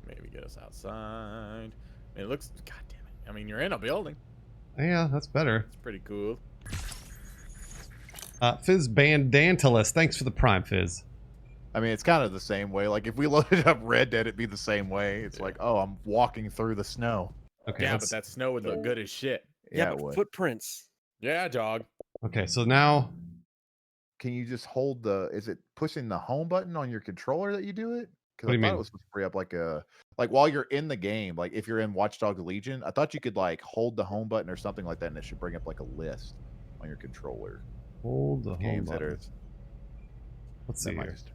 Maybe get us outside. It looks. God damn it. I mean, you're in a building. Yeah, that's better. It's pretty cool. Fizz Bandantalus, thanks for the prime, Fizz. I mean, it's kind of the same way. Like if we loaded up Red Dead, it'd be the same way. It's like, oh, I'm walking through the snow. Okay, Yeah, let's- but that snow would look good as shit. Yeah, Yeah, it but would. footprints. Yeah, dog. okay, so now Can you just hold the? Is it pushing the home button on your controller that you do it? Because What do I you thought mean? it was supposed to free up like while you're in the game. Like if you're in Watch Dogs Legion, I thought you could like hold the home button or something like that, and it should bring up like a list on your controller. hold the home Games that button. are. Let's see That might here. just-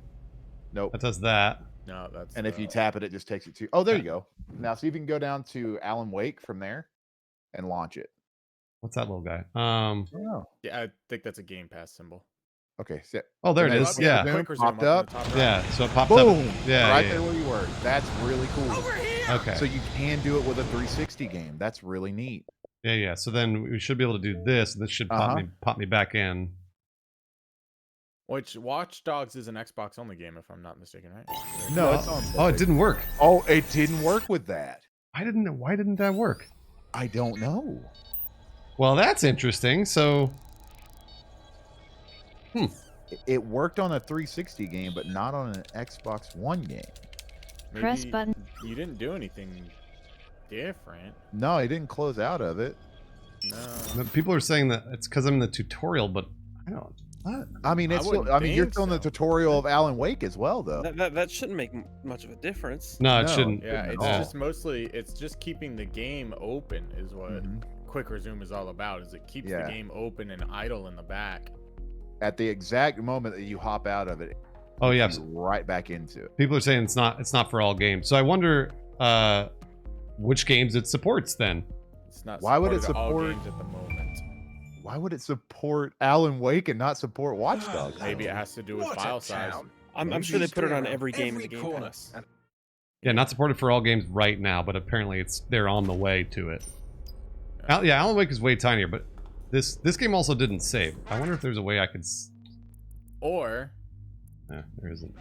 Nope. That does that. No, that's. And if you tap it, it just takes you to. Oh, there you go. Now, so you can go down to Alan Wake from there, and launch it. What's that little guy? Oh. Yeah, I think that's a Game Pass symbol. Okay. So, Oh, there it Yeah, is. yeah, Yeah, Boom, Quick resume popped in the up. top right. yeah. So it popped boom. up. Yeah, right yeah, there where you were. That's really cool. Okay. So you can do it with a 360 game. That's really neat. Yeah, yeah. So then we should be able to do this. This should pop me back in. Which Watch Dogs is an Xbox only game, if I'm not mistaken, right? No, it's on. Oh, it didn't work. Oh, it didn't work with that. Why didn't that work? I don't know. Well, that's interesting. So It worked on a 360 game, but not on an Xbox One game. Press Maybe button. You didn't do anything different. No, it didn't close out of it. No. people are saying that it's because I'm in the tutorial, but I don't. What? I mean, I it's still, wouldn't I mean, you're think still in the so. tutorial of Alan Wake as well, though. That shouldn't make much of a difference. No, it No, shouldn't. Yeah, Didn't it's at all. just mostly it's just keeping the game open is what Mhm. Quick Resume is all about. Is it keeps Yeah. the game open and idle in the back. At the exact moment that you hop out of it, Oh yeah. you're right back into it. People are saying it's not for all games. So I wonder which games it supports then. It's not. Why would it supported all support- games at the moment? Why would it support Alan Wake and not support Watch Dogs? Maybe it has to do with What a file size. town. I'm sure they put it on Around every game in the every Game corner. Pass. Yeah, not supported for all games right now, but apparently they're on the way to it. Yeah, Alan Wake is way tinier, but this game also didn't save. I wonder if there's a way I could. Or There isn't.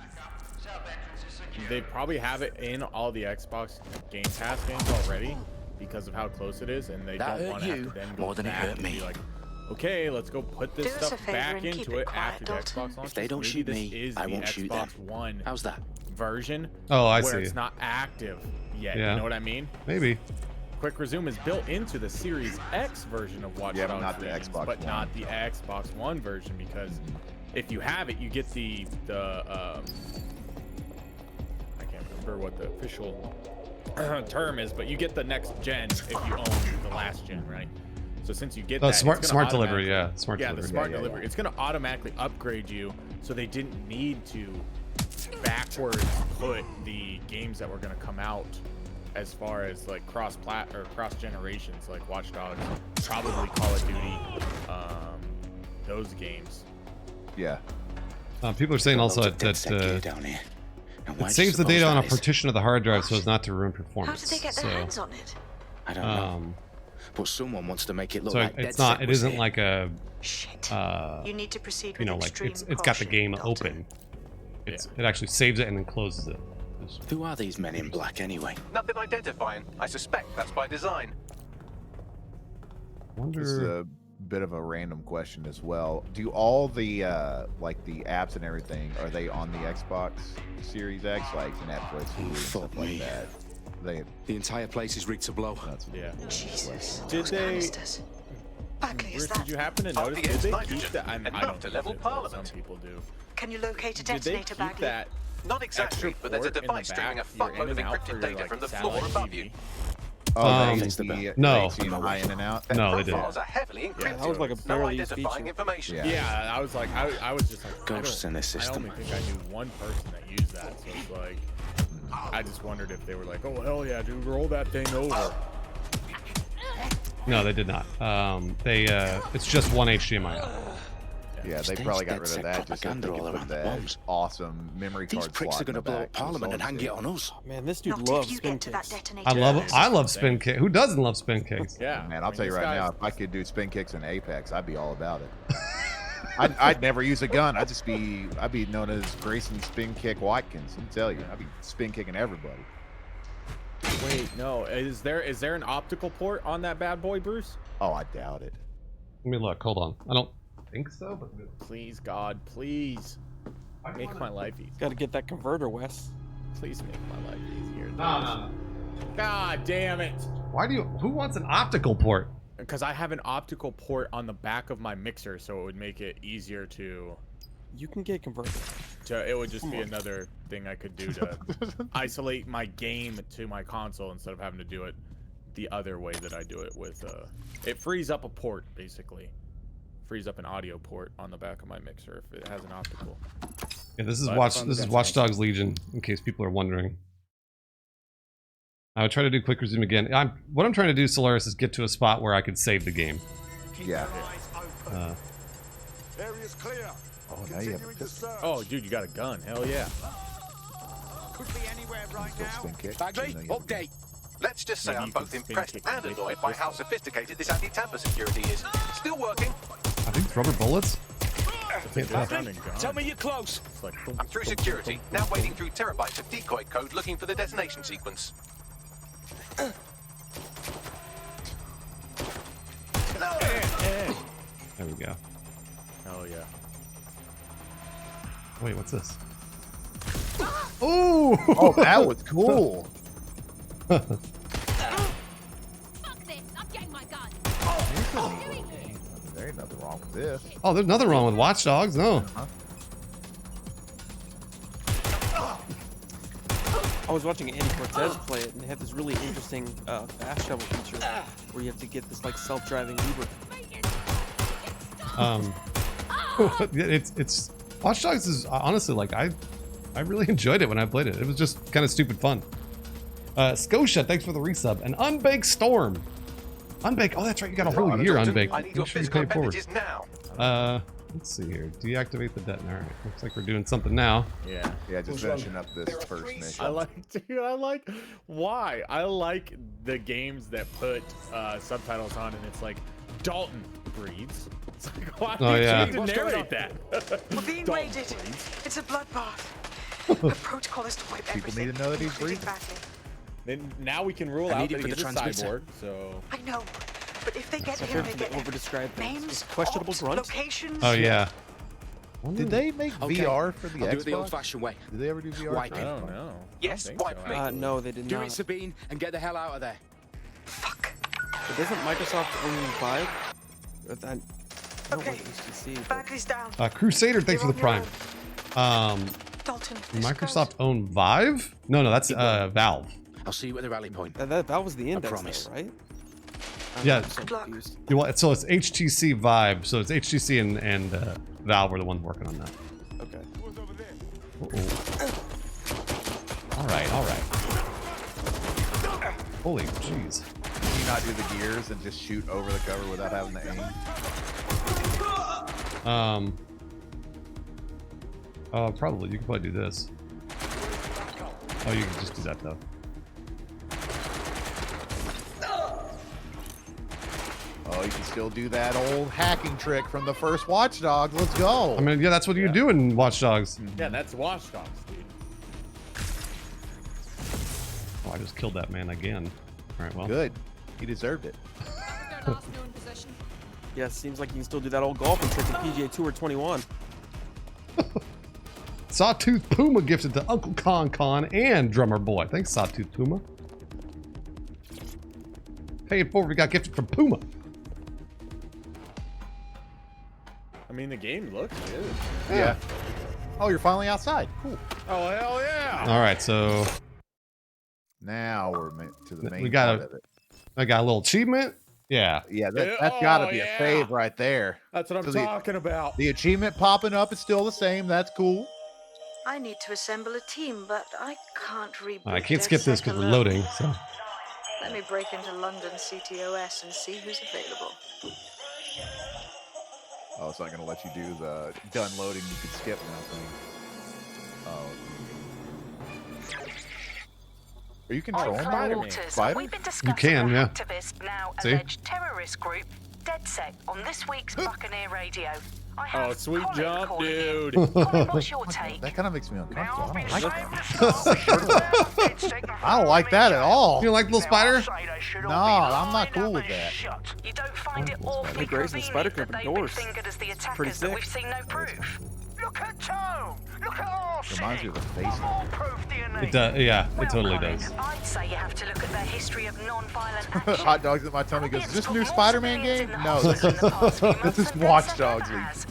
they probably have it in all the Xbox Game Pass games already because of how close it is, and they That don't hurt want to have you to then go more than it back hurt and me. be like, okay, let's go put this Do us a stuff favor back and keep into it it quiet, after the Dalton. Xbox launch. If they don't Maybe shoot this me, is I the won't shoot them. Xbox One How's that? version Oh, I where see. it's not active yet. Yeah. You know what I mean? Maybe. Quick Resume is built into the Series X version of Watch Yeah, but Dogs not the Legions, Xbox but One. not the Xbox One version because if you have it, you get the I can't remember what the official term is, but you get the next gen if you own the last gen, right? So since you get Oh, that, smart it's gonna delivery. automatically- Yeah, smart yeah, delivery. the smart yeah, delivery. yeah. It's going to automatically upgrade you, so they didn't need to backwards put the games that were going to come out as far as like cross generations, like Watch Dogs, probably Call of Duty, those games. Yeah. People are saying also Loads of that dead set gear down here. And why It do you saves the suppose data on a that is? partition of the hard drive so as not to ruin How performance. did they get their hands on it? I don't know. But someone wants to make it look So like it's DedSec not. It was isn't here. like a. Shit. You You need to proceed with know, like extreme it's got the caution, game Dalton. open. It actually saves it and then closes it. Who are these men in black anyway? Nothing identifying. I suspect that's by design. This is Wonder. a bit of a random question as well. Do all the like the apps and everything, are they on the Xbox Series X, like Netflix, Hulu, and stuff fuck like me. that? They The entire place is rigged to blow. that's Yeah. Jesus. Did Those they- canisters. Bagley, is Bruce, that? did you happen to Oh, notice? the Did they nitrogen. keep that? I Enough don't to use level it, but Parliament. some people do. Can you locate a Did they detonator, keep Bagley? that Not exactly, extra but there's a port in the device streaming a back for your fuckload in of and out for encrypted your, data like, from the satellite floor above TV? you. That's the the back. No. high in and out. No, they didn't. Profiles are heavily encrypted. that was like a No barely used identifying feature. information. Yeah. Yeah, I was like, I was just like, Ghosts in this I system. only think I knew one person that used that, so it's like, I just wondered if they were like, oh hell yeah, dude, roll that thing over. No, they did not. It's just one HDMI out. Yeah, they Stage probably got rid DedSec of that just so they propaganda all could around put the that bombs. awesome memory These card pricks slot are going to in the blow back up for the Parliament and hang solid it on us. Man, this dude Not loves if you spin get to that kicks. detonator. I love spin kick. Who doesn't love spin kicks? Yeah, Man, I'll tell you this right guy's- now, if I could do spin kicks in Apex, I'd be all about it. I'd never use a gun. I'd be known as Grayson Spin Kick Watkins. I'm telling you, I'd be spin kicking everybody. Wait, no, is there an optical port on that bad boy, Bruce? Oh, I doubt it. Let me look. Hold on. I don't think so, but Please, God, please make my life easier. Got to get that converter, Wes. Please make my life easier. no. God damn it! Why do you? Who wants an optical port? Because I have an optical port on the back of my mixer, so it would make it easier to. You can get converter. It would just be another thing I could do to isolate my game to my console instead of having to do it the other way that I do it with. It frees up a port basically. Frees up an audio port on the back of my mixer if it has an optical. Yeah, this is But Watch. from This the is Watch Dogs Legion. In case people are wondering, I would try to do quick resume again. What I'm trying to do, Solaris, is get to a spot where I could save the game. Yeah. Area's clear. Oh, now you have a Continuing to pistol. search. Oh, dude, you got a gun. Hell yeah. Could be anywhere right Still now. spin kick. Bagley, even though you have a gun. update. Let's just say Maybe I'm you both can spin impressed kick and and annoyed by how sophisticated this anti-tamper security is. Still working. I think it's rubber bullets. It's a good sounding gun. Tell me you're close. It's like, boom, I'm through boom, security, boom, now boom, wading boom. through terabytes of decoy code looking for the detonation sequence. There we go. Hell yeah. Wait, what's this? Ooh! Oh, that was cool. Fuck this! I'm getting my gun. There ain't nothing wrong with this. Oh, there's nothing wrong with Watch Dogs. No. I was watching Andy Cortez play it, and they had this really interesting fast travel feature where you have to get this like self-driving Uber. It's Watch Dogs is honestly like I really enjoyed it when I played it. It was just kind of stupid fun. Scotia, thanks for the resub. And Unbaked Storm. Unbake. Oh, that's right. You got a whole year Unbaked. I need your Make sure you physical pay forward. appendages now. Let's see here. Deactivate the detonator. All right. Looks like we're doing something now. Yeah. Yeah, just finishing up this first mission. I like, dude, why? I like the games that put subtitles on and it's like, Dalton breathes. It's like, why Oh, do yeah. you need to narrate that? We're being Dalton raided. breathes. It's a bloodbath. The protocol is to wipe People everything. need to know that he's including breathing. Bagley. Then now we can rule I out need it that for he's the a transmitter. cyborg, so... I know, but if they get So him, careful they to get over-describe things. names, It's questionable ops, grunt. locations. Oh yeah. Did they make Okay, VR for the I'll do it the Xbox? old-fashioned way. Did they ever do VR? Wipe for I it. Xbox? don't know. Yes, I don't think wipe so. me. No, they did Do not. it, Sabine, and get the hell out of there. Fuck. But doesn't Microsoft own Vive? Or that? No, Okay. wait, HTC. but- Bagley's down. Crusader, thanks for the You're on prime. your Dalton. this Microsoft own Vive? No, that's Valve. I'll see you at the rally point. That was the index, promise. though, right? Yeah. I'm so Good luck. confused. So it's HTC Vive. So it's HTC and Valve were the ones working on that. Okay. All right. Holy jeez. Can you not do the gears and just shoot over the cover without having to aim? Probably. You could probably do this. Oh, you can just do that though. Oh, you can still do that old hacking trick from the first Watch Dogs. Let's go. I mean, yeah, that's what you do in Watch Dogs. Yeah, that's Watch Dogs, dude. Oh, I just killed that man again. All right, well. Good. He deserved it. Yeah, seems like you can still do that old golfing trick in PGA Tour 21. Sawtooth Puma gifted to Uncle Con and Drummer Boy. Thanks, Sawtooth Puma. Pay it forward. We got gifted from Puma. I mean, the game looks good. Yeah. Oh, you're finally outside. Cool. Oh, hell yeah. All right, so Now we're to the main we got part of it. I got a little achievement. Yeah. Yeah, that's got to be a fave right there. That's what I'm So talking about. The achievement popping up is still the same. That's cool. I need to assemble a team, but I can't reboot. I can't DedSec skip this because we're alone. loading. So Let me break into London CTOS and see who's available. Oh, it's not going to let you do the done loading. You can skip nothing. Oh. Are you controlling Spider-Man. Spider? We've been discussing can, the yeah. activist, now See? alleged terrorist group, DedSec, on this week's Buccaneer Radio. I have Oh, sweet Colin jump, calling in. dude. Colin, what's your take? That kind of makes me uncomfortable. I don't like that. that. I don't like that at all. you don't like little spider? No, I'm not cool with that. You don't find it awfully Hey, Grace and the Spider convenient that Company they've been doors. fingered as the Pretty attackers that sick. we've seen no proof? Look at Tone! Look at our Reminds me of the face. Foolproof DNA. It does. Yeah, Well, it totally Colin, does. I'd say you have to look at their history of non-violent action. Hot dogs in my tummy goes, is this a new It's put Spider-Man more game? civilians in the No, hospital in the past few this months is than Watch DedSec Dogs ever League. has.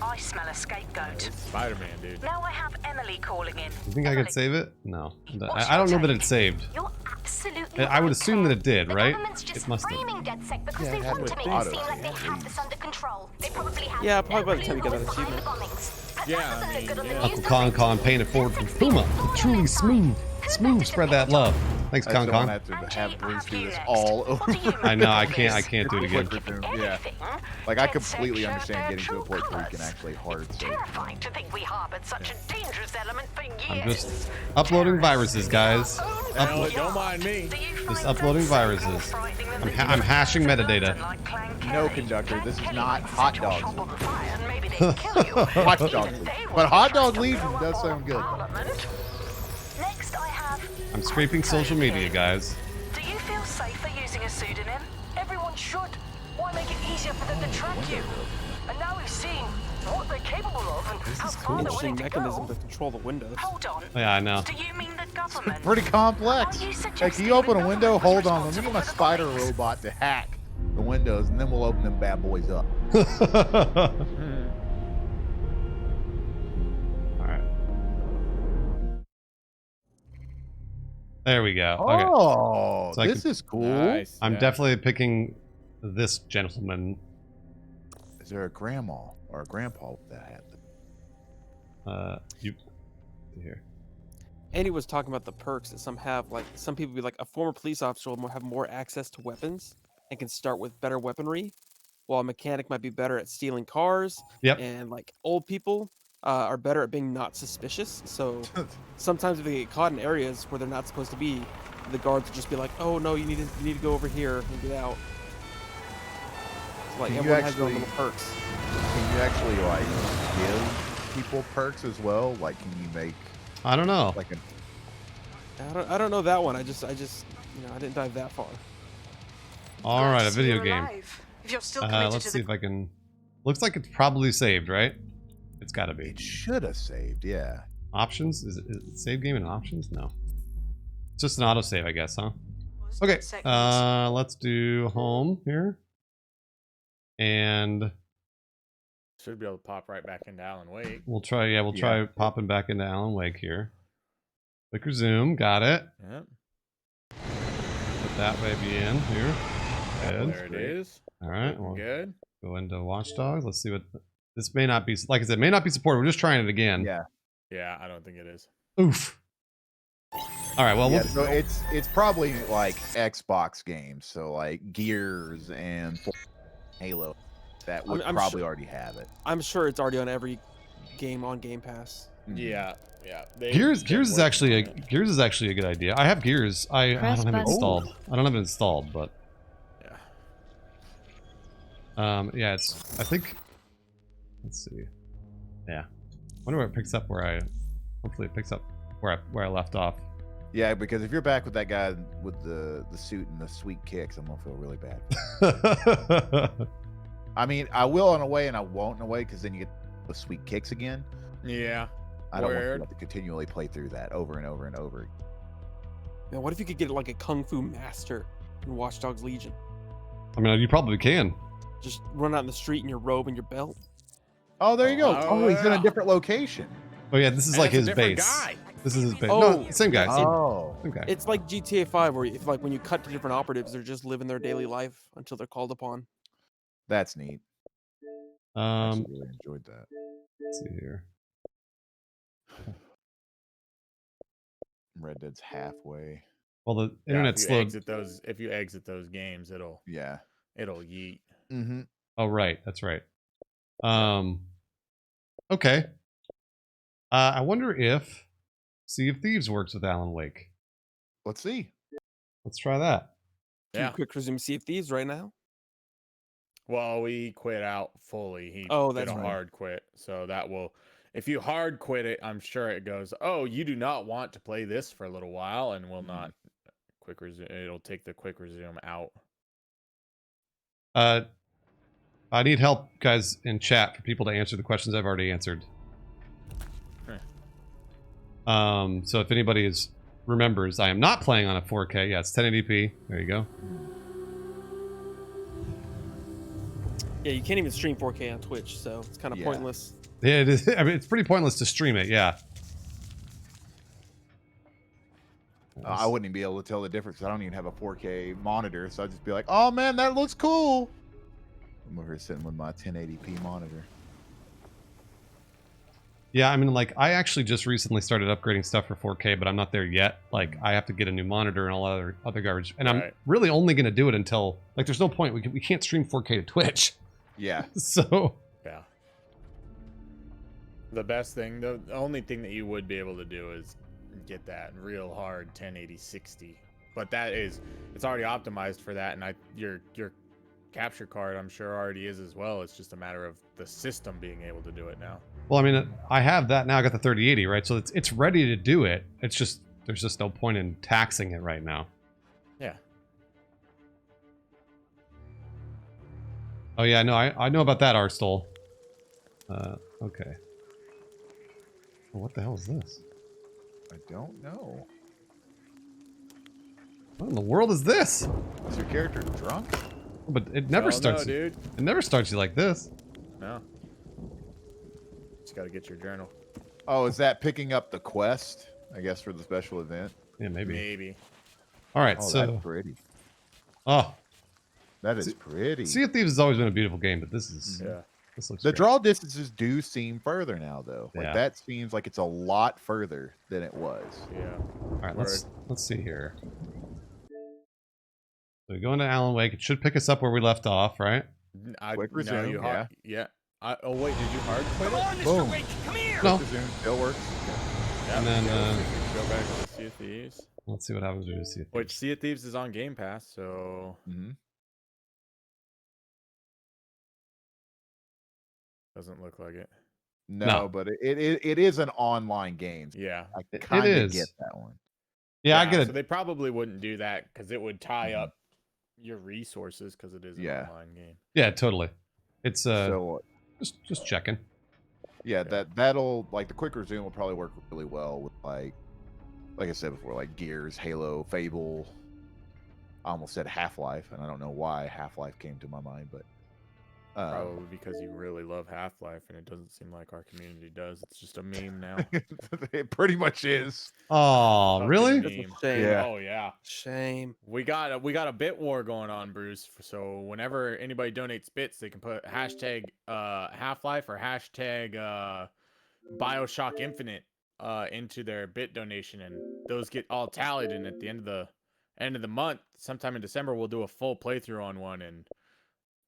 I smell a scapegoat. It's Spider-Man, dude. Now I have Emily calling in. You think I Emily, could save it? No. what's I don't know your that take? it's saved. You're absolutely I would right, assume that Claire. it did, The right? government's just It must have. framing DedSec because Yeah, they it had want to with make it auto seem like they scan, have this under control. They probably have Yeah, no probably by the clue time you get what that was behind the achievement. bombings. But Yeah, that doesn't I look good on mean, the yeah. news, Uncle does it? Con painted forward from Puma. Truly smooth. Smooth. Spread that love. Thanks, I Con don't Con. have to have Bruce do this next? all What do you over. I know. I make can't. of I this? can't do it again. Yeah. Anything? Like, I DedSec completely showed understand their getting to a true point where you can colours. actually hard It's save. terrifying to think we harbored such a dangerous element for years. I'm just uploading viruses, guys. Hell, don't mind me. Do you Just find uploading DedSec viruses. more frightening than I'm the I'm hashing metadata. like Clan No, Kerry? conductor, this is Clan not Kerry Hot set your Dogs. shop on fire and maybe they'd kill you. Watch Dogs Legion. But Hot Dog Legion Blow does up sound good. Parliament. Next, I have. I'm scraping social media, guys. Do you feel safer using a pseudonym? Everyone should. Why make it easier for them to track you? And now we've seen what they're capable of and how far they're Interesting willing to mechanism go. to control the windows. Hold on. Yeah, I know. Do you mean the government? Pretty complex. Are you Hey, can suggesting you open the a window? government Hold on. was Let me get my responsible for the spider police? robot to hack the windows, and then we'll open them bad boys up. All right. There we go. Okay. Oh, So I this can- is cool. Nice. I'm yeah. definitely picking this gentleman. Is there a grandma or a grandpa with that hat? You here? Andy was talking about the perks that some have. Like some people be like a former police officer will have more access to weapons and can start with better weaponry, while a mechanic might be better at stealing cars. Yep. And like old people are better at being not suspicious. So sometimes if they get caught in areas where they're not supposed to be, the guards will just be like, "Oh no, you need to go over here and get out." So, like Can you everyone has their own actually- little perks. Can you actually like give people perks as well? Like, can you make I don't know. like a I don't know that one. I just you know I didn't dive that far. All right, a Glad video you're game. alive. If you're still committed Let's to see the if I can. Looks like it's probably saved, right? It's got to be. It should have saved, yeah. Options? Is it save game and options? No. It's just an autosave, I guess, huh? Okay. Let's do home here. And Should be able to pop right back into Alan Wake. we'll try, yeah, we'll try popping back into Alan Wake here. Click resume, got it. Yep. Put that baby in here. Good. There it is. All right, Looking we'll good. go into Watch Dogs. Let's see what this may not be. Like I said, may not be supported. We're just trying it again. Yeah. Yeah, I don't think it is. Oof. All right. Well, Yeah, we'll, so it's probably like Xbox games, so like Gears and Halo that would I'm probably sure- already have it. I'm sure it's already on every game on Game Pass. Yeah, yeah. They- Gears they're is working actually on it. Gears is actually a good idea. I have Gears. I Press don't have it button. installed. I don't have it installed, but Yeah. yeah, it's. I think. Let's see. Yeah. Wonder where it picks up where I. Hopefully it picks up where I left off. Yeah, because if you're back with that guy with the suit and the sweet kicks, I'm gonna feel really bad. I mean, I will in a way, and I won't in a way, because then you get the sweet kicks again. Yeah. I don't want Word. to have to continually play through that over and over and over. Man, what if you could get like a kung fu master in Watch Dogs Legion? I mean, you probably can. Just run out in the street in your robe and your belt. Oh, there you go. Oh, Oh, he's in yeah. a different location. Oh yeah, this is And like that's a his different base. guy. This is his base. Oh. No, same guy. Oh, Same guy. It's like GTA 5, where if like when you cut to different operatives, they're just living their daily life until they're called upon. that's neat. I Um, actually really enjoyed that. let's see here. Red Dead's halfway. Well, the Yeah, internet's if you slow. exit those games, it'll Yeah. yeet. Mm-hmm. Oh right, that's right. Okay. I wonder if Sea of Thieves works with Alan Wake. Let's see. Let's try that. Can Yeah. you quick resume Sea of Thieves right now? Well, we quit out fully. He Oh, did that's a right. hard quit, so that will. If you hard quit it, I'm sure it goes. Oh, you do not want to play this for a little while, and will not quick resume. It'll take the quick resume out. I need help, guys, in chat for people to answer the questions I've already answered. So if anybody remembers, I am not playing on a 4K. Yeah, it's 1080p. There you go. Yeah, you can't even stream 4K on Twitch, so it's kind of Yeah. pointless. Yeah, it is. I mean, it's pretty pointless to stream it. Yeah. I wouldn't even be able to tell the difference. I don't even have a 4K monitor, so I'd just be like, "Oh man, that looks cool." I'm over here sitting with my 1080p monitor. Yeah, I mean, like, I actually just recently started upgrading stuff for 4K, but I'm not there yet. Like, I have to get a new monitor and all other garbage, and I'm Right. really only going to do it until, like, there's no point. We can't stream 4K to Twitch, Yeah. so Yeah. The best thing, the only thing that you would be able to do is get that real hard 1080 60. But it's already optimized for that, and your capture card I'm sure already is as well. It's just a matter of the system being able to do it now. well, I mean, I have that now. I got the 3080, right? So it's ready to do it. It's just there's just no point in taxing it right now. Yeah. Oh yeah, no, I know about that, Arstol. Okay. Well, what the hell is this? I don't know. What in the world is this? Is your character drunk? But it never Hell starts. no, dude. It never starts you like this. No. Just got to get your journal. Oh, is that picking up the quest? I guess for the special event. Yeah, maybe. Maybe. All right, Oh, so that's pretty. oh, That is pretty. Sea of Thieves has always been a beautiful game, but this is Yeah. this looks The great. draw distances do seem further now, though. Like Yeah. that seems like it's a lot further than it was. Yeah. All right, let's see here. So we go into Alan Wake. It should pick us up where we left off, right? Quick No, resume, you yeah. Oh wait, did you hard quit Come it? on, Mr. Boom. Wake, come here! No. Resume still works. Yeah, And then, go back to Sea of Thieves. Let's see what happens when we see it. Which Sea of Thieves is on Game Pass, so Mm-hmm. doesn't look like it. No, but it is an online game. Yeah. I It kind of is. get that one. Yeah, I get So it. they probably wouldn't do that because it would tie Mhm. up your resources because it is an Yeah. online game. Yeah, totally. It's So just checking. yeah, that'll like the quick resume will probably work really well with like I said before, like Gears, Halo, Fable. I almost said Half-Life, and I don't know why Half-Life came to my mind, but Probably because you really love Half-Life, and it doesn't seem like our community does. It's just a meme now. it pretty much is. Oh, Fucking really? That's a meme. shame. Yeah. Oh yeah. Shame. We got a bit war going on, Bruce. So whenever anybody donates bits, they can put hashtag Half-Life or hashtag BioShock Infinite into their bit donation, and those get all tallied. And at the end of the month, sometime in December, we'll do a full playthrough on one, and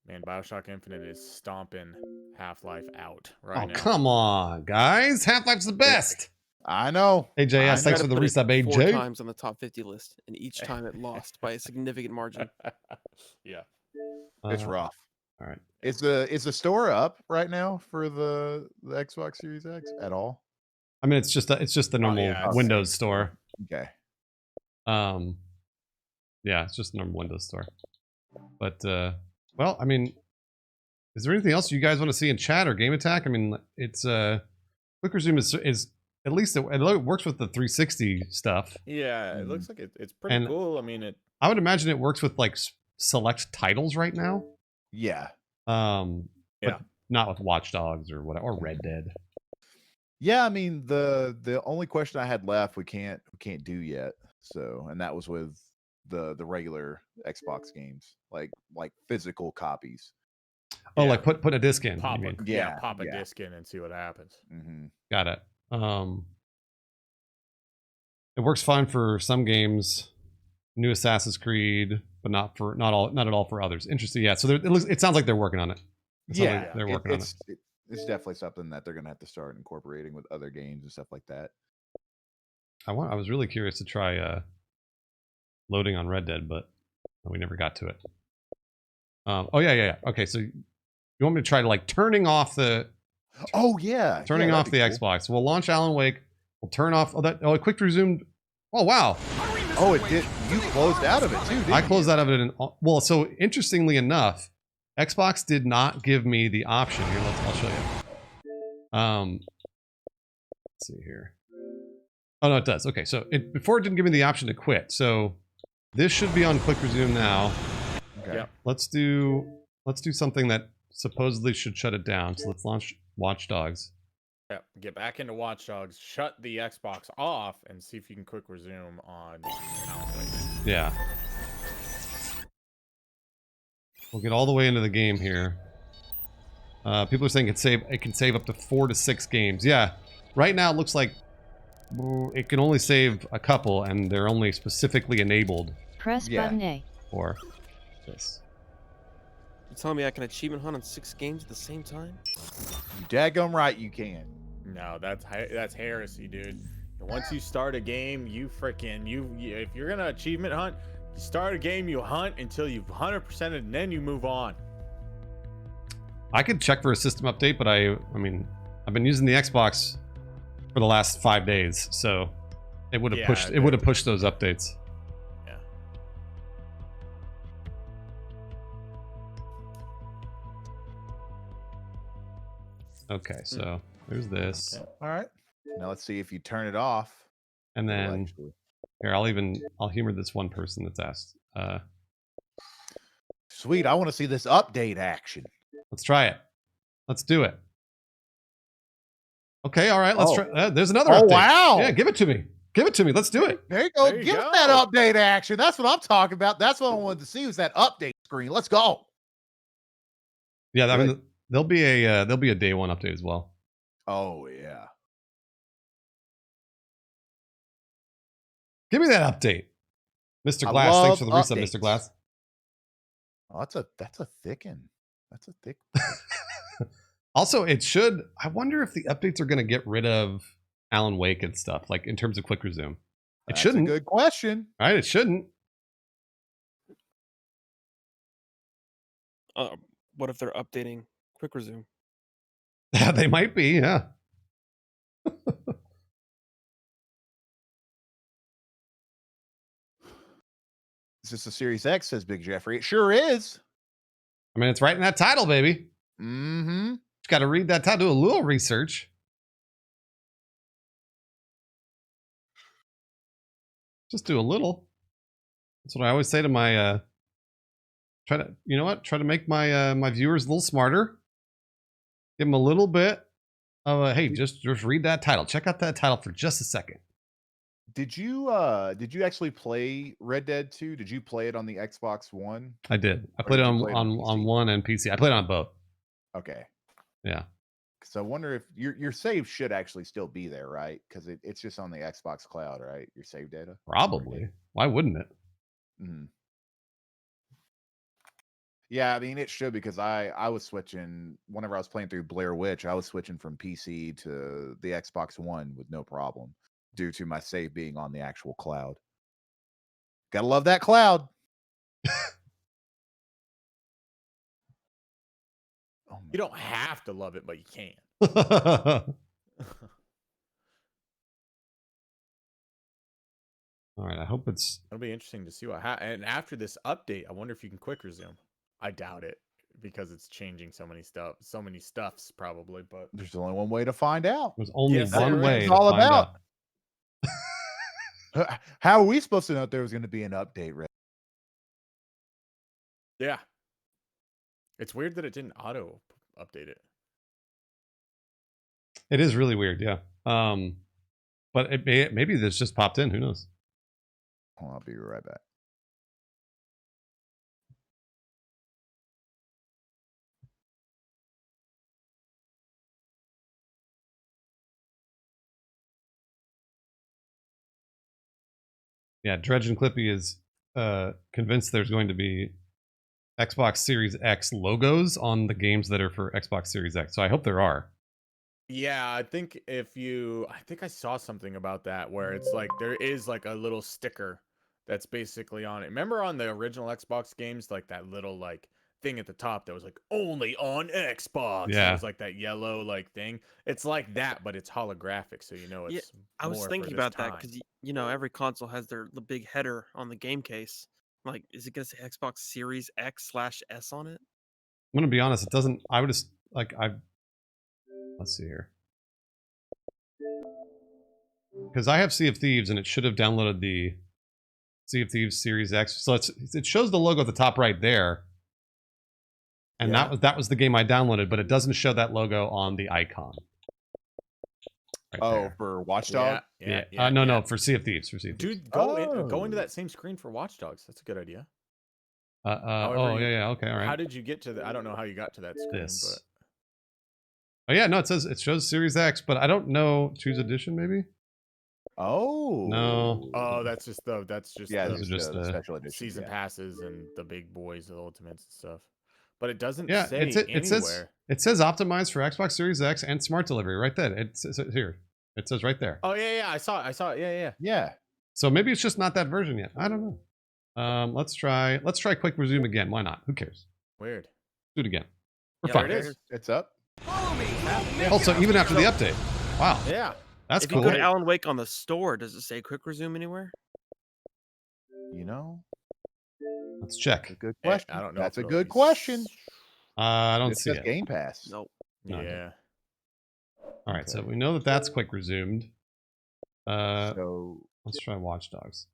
Man, Bioshock Infinite is stomping Half-Life out right now. Come on, guys. Half-Life's the best. I know. AJS, thanks for the resub, AJ. 4 times on the top 50 list, and each time it lost by a significant margin. Yeah. It's rough. All right. Is the store up right now for the Xbox Series X at all? I mean, it's just the normal Windows store. Okay. Yeah, it's just a normal Windows store. But well, I mean, is there anything else you guys want to see in chat or Game Attack? I mean, it's Quick Resume is at least it works with the 360 stuff. Yeah, it looks like it's pretty cool. I mean, I would imagine it works with like select titles right now. Yeah. But not with Watch Dogs or whatever, or Red Dead. Yeah, I mean the only question I had left we can't do yet. So, and that was with the regular Xbox games, like physical copies. Oh, like put a disc in. Pop a disc in and see what happens. Mm-hmm. Got it. It works fine for some games, new Assassin's Creed, but not at all for others. Interesting. Yeah. So it sounds like they're working on it. They're working on it. It's definitely something that they're gonna have to start incorporating with other games and stuff like that. I was really curious to try loading on Red Dead, but we never got to it. Oh yeah. Okay, so you want me to try to like turning off the? Oh yeah, turning off the Xbox. We'll launch Alan Wake. We'll turn off. It quick resumed. Oh wow. Oh, it did. You closed out of it too. Didn't I closed out of it. Well, so interestingly enough, Xbox did not give me the option here. I'll show you. Let's see here. Oh no, it does. Okay, so before it didn't give me the option to quit. So this should be on quick resume now. Okay. Yep. Let's do something that supposedly should shut it down. So let's launch Watch Dogs. Yeah, get back into Watch Dogs, shut the Xbox off, and see if you can quick resume on Alan Wake. Yeah. We'll get all the way into the game here. People are saying it can save up to 4 to 6 games. Yeah. Right now it looks like it can only save a couple, and they're only specifically enabled. Press button A. For this. You telling me I can achievement hunt on 6 games at the same time? You daggum right you can. No, that's heresy, dude. Once you start a game, if you're gonna achievement hunt, you start a game, you hunt until you've 100%ed, and then you move on. I could check for a system update, but I mean, I've been using the Xbox for the last 5 days, so it would have pushed those updates. Yeah. Okay, so there's this. All right. Now let's see if you turn it off. And then here, I'll humor this one person that's asked. Sweet, I want to see this update action. Let's try it. Let's do it. Okay, all right, let's try. There's another update. Wow. Yeah, give it to me. Give it to me. Let's do it. There you go. Give us that update action. That's what I'm talking about. That's what I wanted to see was that update screen. Let's go. Yeah, I mean, there'll be a day one update as well. Oh yeah. Give me that update, Mr. Glass. Thanks for the resub, Mr. Glass. Oh, that's a thick one. That's a thick. Also, it should. I wonder if the updates are going to get rid of Alan Wake and stuff, like in terms of quick resume. It shouldn't. That's a good question. Right? It shouldn't. What if they're updating quick resume? Yeah, they might be. Yeah. Is this a Series X? Says Big Jeffrey. It sure is. I mean, it's right in that title, baby. Mm-hmm. Just got to read that title, do a little research. Just do a little. That's what I always say to my try to make my my viewers a little smarter. Give them a little bit of hey, just read that title. Check out that title for just a second. Did you actually play Red Dead 2? Did you play it on the Xbox One? I did. I played it on one and PC. I played it on both. Okay. Yeah. So I wonder if your save should actually still be there, right? Because it's just on the Xbox Cloud, right? Your save data. Probably. Why wouldn't it? Mm-hmm. Yeah, I mean it should because I was switching whenever I was playing through Blair Witch, I was switching from PC to the Xbox One with no problem due to my save being on the actual cloud. Gotta love that cloud. You don't have to love it, but you can. All right, I hope it's. It'll be interesting to see what and after this update, I wonder if you can quick resume. I doubt it because it's changing so many stuffs probably. But There's only one way to find out. There's only Yes, one there way. It's to all find about. out. How are we supposed to know if there was going to be an update, Ray? yeah, it's weird that it didn't auto update it. It is really weird, yeah. But maybe this just popped in. Who knows? Oh, I'll be right back. Yeah, Dredge and Clippy is convinced there's going to be Xbox Series X logos on the games that are for Xbox Series X. So I hope there are. Yeah, I think I think I saw something about that where it's like there is like a little sticker that's basically on it. Remember on the original Xbox games, like that little like thing at the top that was like only on Xbox. Yeah. It was like that yellow like thing. It's like that, but it's holographic, so you know it's. I was more for thinking this about that time. because every console has the big header on the game case. Like, is it gonna say Xbox Series X/S on it? I'm gonna be honest. It doesn't. I would just like Let's see here. Because I have Sea of Thieves and it should have downloaded the Sea of Thieves Series X. So it shows the logo at the top right there. And that was the game I downloaded, but it doesn't show that logo on the icon. Right there. For Watchdog? No, for Sea of Thieves. For Sea of Thieves. Dude, go into that same screen for Watch Dogs. That's a good idea. Yeah, okay, all right. How did you get to the? I don't know how you got to that screen, but. Oh yeah, no, it shows Series X, but I don't know. Choose edition, maybe. Oh no. Oh, that's just the special edition season passes and the big boys, the ultimates and stuff. But it doesn't say anywhere. It says optimized for Xbox Series X and Smart Delivery right there. It says here. It says right there. Oh yeah, I saw it. Yeah. So maybe it's just not that version yet. I don't know. Let's try quick resume again. Why not? Who cares? Weird. Do it again. We're There fine. it is. It's up. Also, even after the update. Wow. Yeah. That's if cool. you go to Alan Wake on the store, does it say quick resume anywhere? Let's check. That's a good question. I don't know. That's a good question. I don't see it. Game Pass. Nope. Yeah. All right, so we know that that's quick resumed. So let's try Watch Dogs.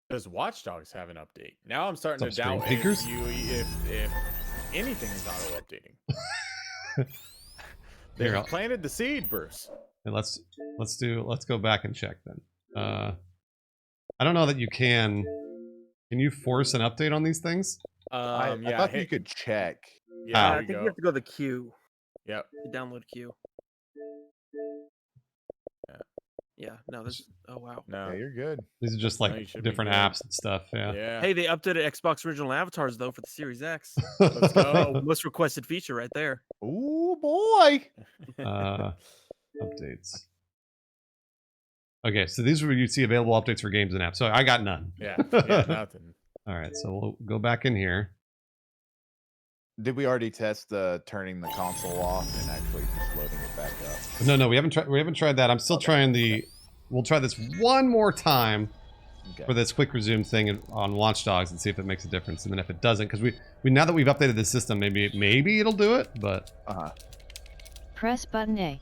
Does Watch Dogs have an update? Now I'm starting to What's up, doubt Stream Peekers? if anything is auto updating. Here, They I'll- planted the seed, Bruce. And let's go back and check then. I don't know that you can. Can you force an update on these things? I thought you could check. Yeah, How? there I you think go. you have to go to the queue. Yep. The download queue. Yeah. No. This. Oh wow. No. Yeah, you're good. These are just No, like you should be different good. apps and stuff. Yeah. Yeah. Hey, they updated Xbox original avatars though for the Series X. Let's go. Most requested feature right there. Ooh boy. Updates. Okay, so these are where you see available updates for games and apps. So I got none. Yeah. Nothing. All right, so we'll go back in here. Did we already test turning the console off and actually just loading it back up? No, we haven't tried that. I'm still trying we'll try this one more time for this quick resume thing on Watch Dogs and see if it makes a difference. And then if it doesn't, because we now that we've updated the system, maybe it'll do it, but Press button A.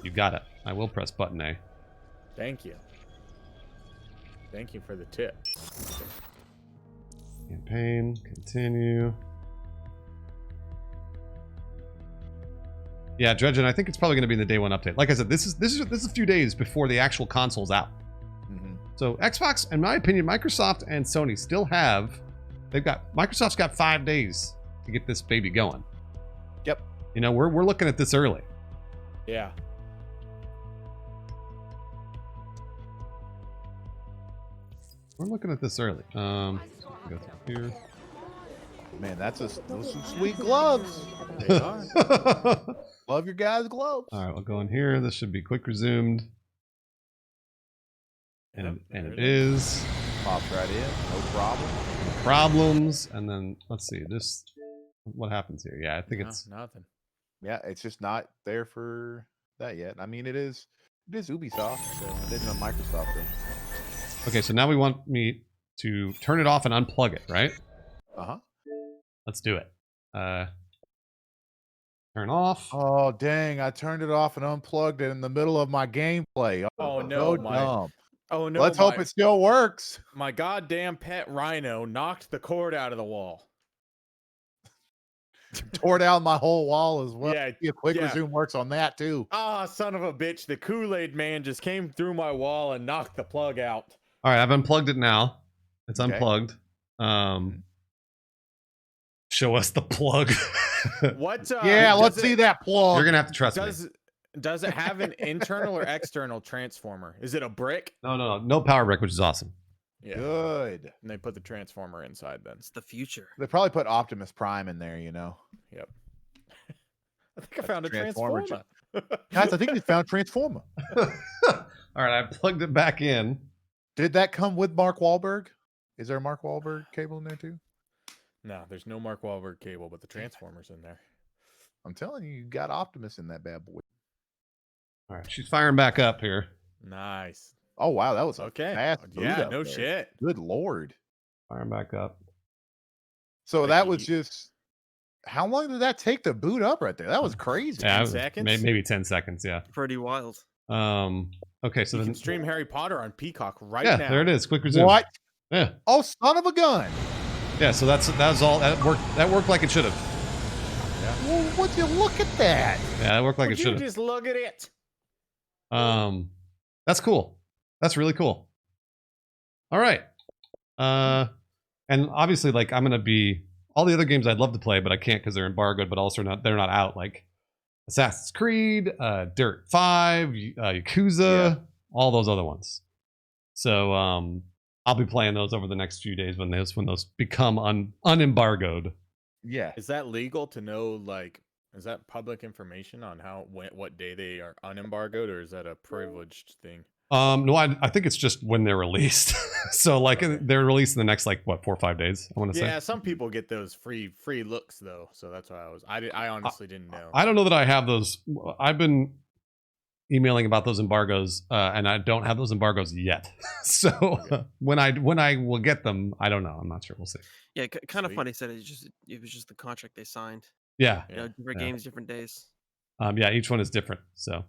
you got it. I will press button A. Thank you. Thank you for the tip. Campaign, continue. Yeah, Dredgen, I think it's probably going to be in the day one update. Like I said, this is a few days before the actual console's out. So Xbox, in my opinion, Microsoft and Sony still have. Microsoft's got 5 days to get this baby going. Yep. You know, we're looking at this early. Yeah. We're looking at this early. Go through here. Man, those some sweet gloves. They are. Love your guys' gloves. All right, we'll go in here. This should be quick resumed. And it is. Pops right in, no problem. Problems, and then let's see this. What happens here? Yeah, I think it's nothing. Yeah, it's just not there for that yet. I mean, it is Ubisoft, so it isn't a Microsoft thing. okay. So now we want me to turn it off and unplug it, right? Let's do it. Turn off. Oh dang! I turned it off and unplugged it in the middle of my gameplay. Oh no, dumb. Oh no! Let's hope it still works. My goddamn pet rhino knocked the cord out of the wall. Tore down my whole wall as well. Yeah, See if quick resume works on that too. Ah, son of a bitch! The Kool-Aid man just came through my wall and knocked the plug out. All right, I've unplugged it now. It's Okay. unplugged. Show us the plug. What? Yeah, let's see that plug. You're gonna have to trust me. Does it have an internal or external transformer? Is it a brick? No power brick, which is awesome. Yeah. Good. And they put the transformer inside then. It's the future. They probably put Optimus Prime in there, you know. Yep. I think I found a transformer. Guys, I think we found Transformer. All right, I plugged it back in. Did that come with Mark Wahlberg? Is there a Mark Wahlberg cable in there too? No, there's no Mark Wahlberg cable, but the transformer's in there. I'm telling you, you got Optimus in that bad boy. All right, she's firing back up here. Nice. Oh wow, that was a Okay. fast boot Yeah, up no there. shit. Good lord. Firing back up. So that was just how long did that take to boot up right there? That was crazy. Yeah, 10 seconds? Maybe 10 seconds. Yeah. Pretty wild. Okay, so You then can stream Harry Potter on Peacock right yeah, now. there it is. Quick resume. What? Yeah. Oh, son of a gun. Yeah. So that was all. That worked like it should have. Yeah. Well, would you look at that? Yeah, that worked like Would it you should have. just look at it? That's cool. That's really cool. All right. And obviously, like I'm gonna be all the other games I'd love to play, but I can't because they're embargoed. But also they're not out. Like Assassin's Creed, Dirt 5, Yakuza, all those other ones. So I'll be playing those over the next few days when those become unembargoed. Yeah. Is that legal to know? Like, is that public information on what day they are unembargoed, or is that a privileged thing? No, I think it's just when they're released. So like they're released in the next 4 or 5 days. I want to say. Yeah, some people get those free looks though, so that's why I honestly didn't know. I don't know that I have those. I've been emailing about those embargoes, and I don't have those embargoes yet. So when I will get them, I don't know. I'm not sure. We'll see. Yeah, kind of funny. Said it was just the contract they signed. Yeah. You know, different games, different days. Yeah, each one is different. So,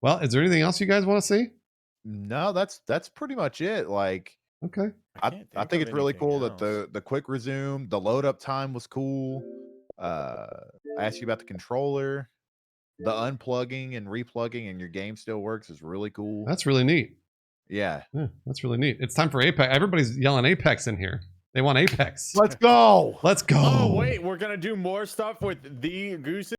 well, is there anything else you guys want to see? No, that's pretty much it. Like, okay, I think it's really cool that the quick resume, the load up time was cool. I asked you about the controller, the unplugging and replugging, and your game still works is really cool. That's really neat. Yeah, that's really neat. It's time for Apex. Everybody's yelling Apex in here. They want Apex. Let's go. Let's go. Oh wait, we're gonna do more stuff with the Goose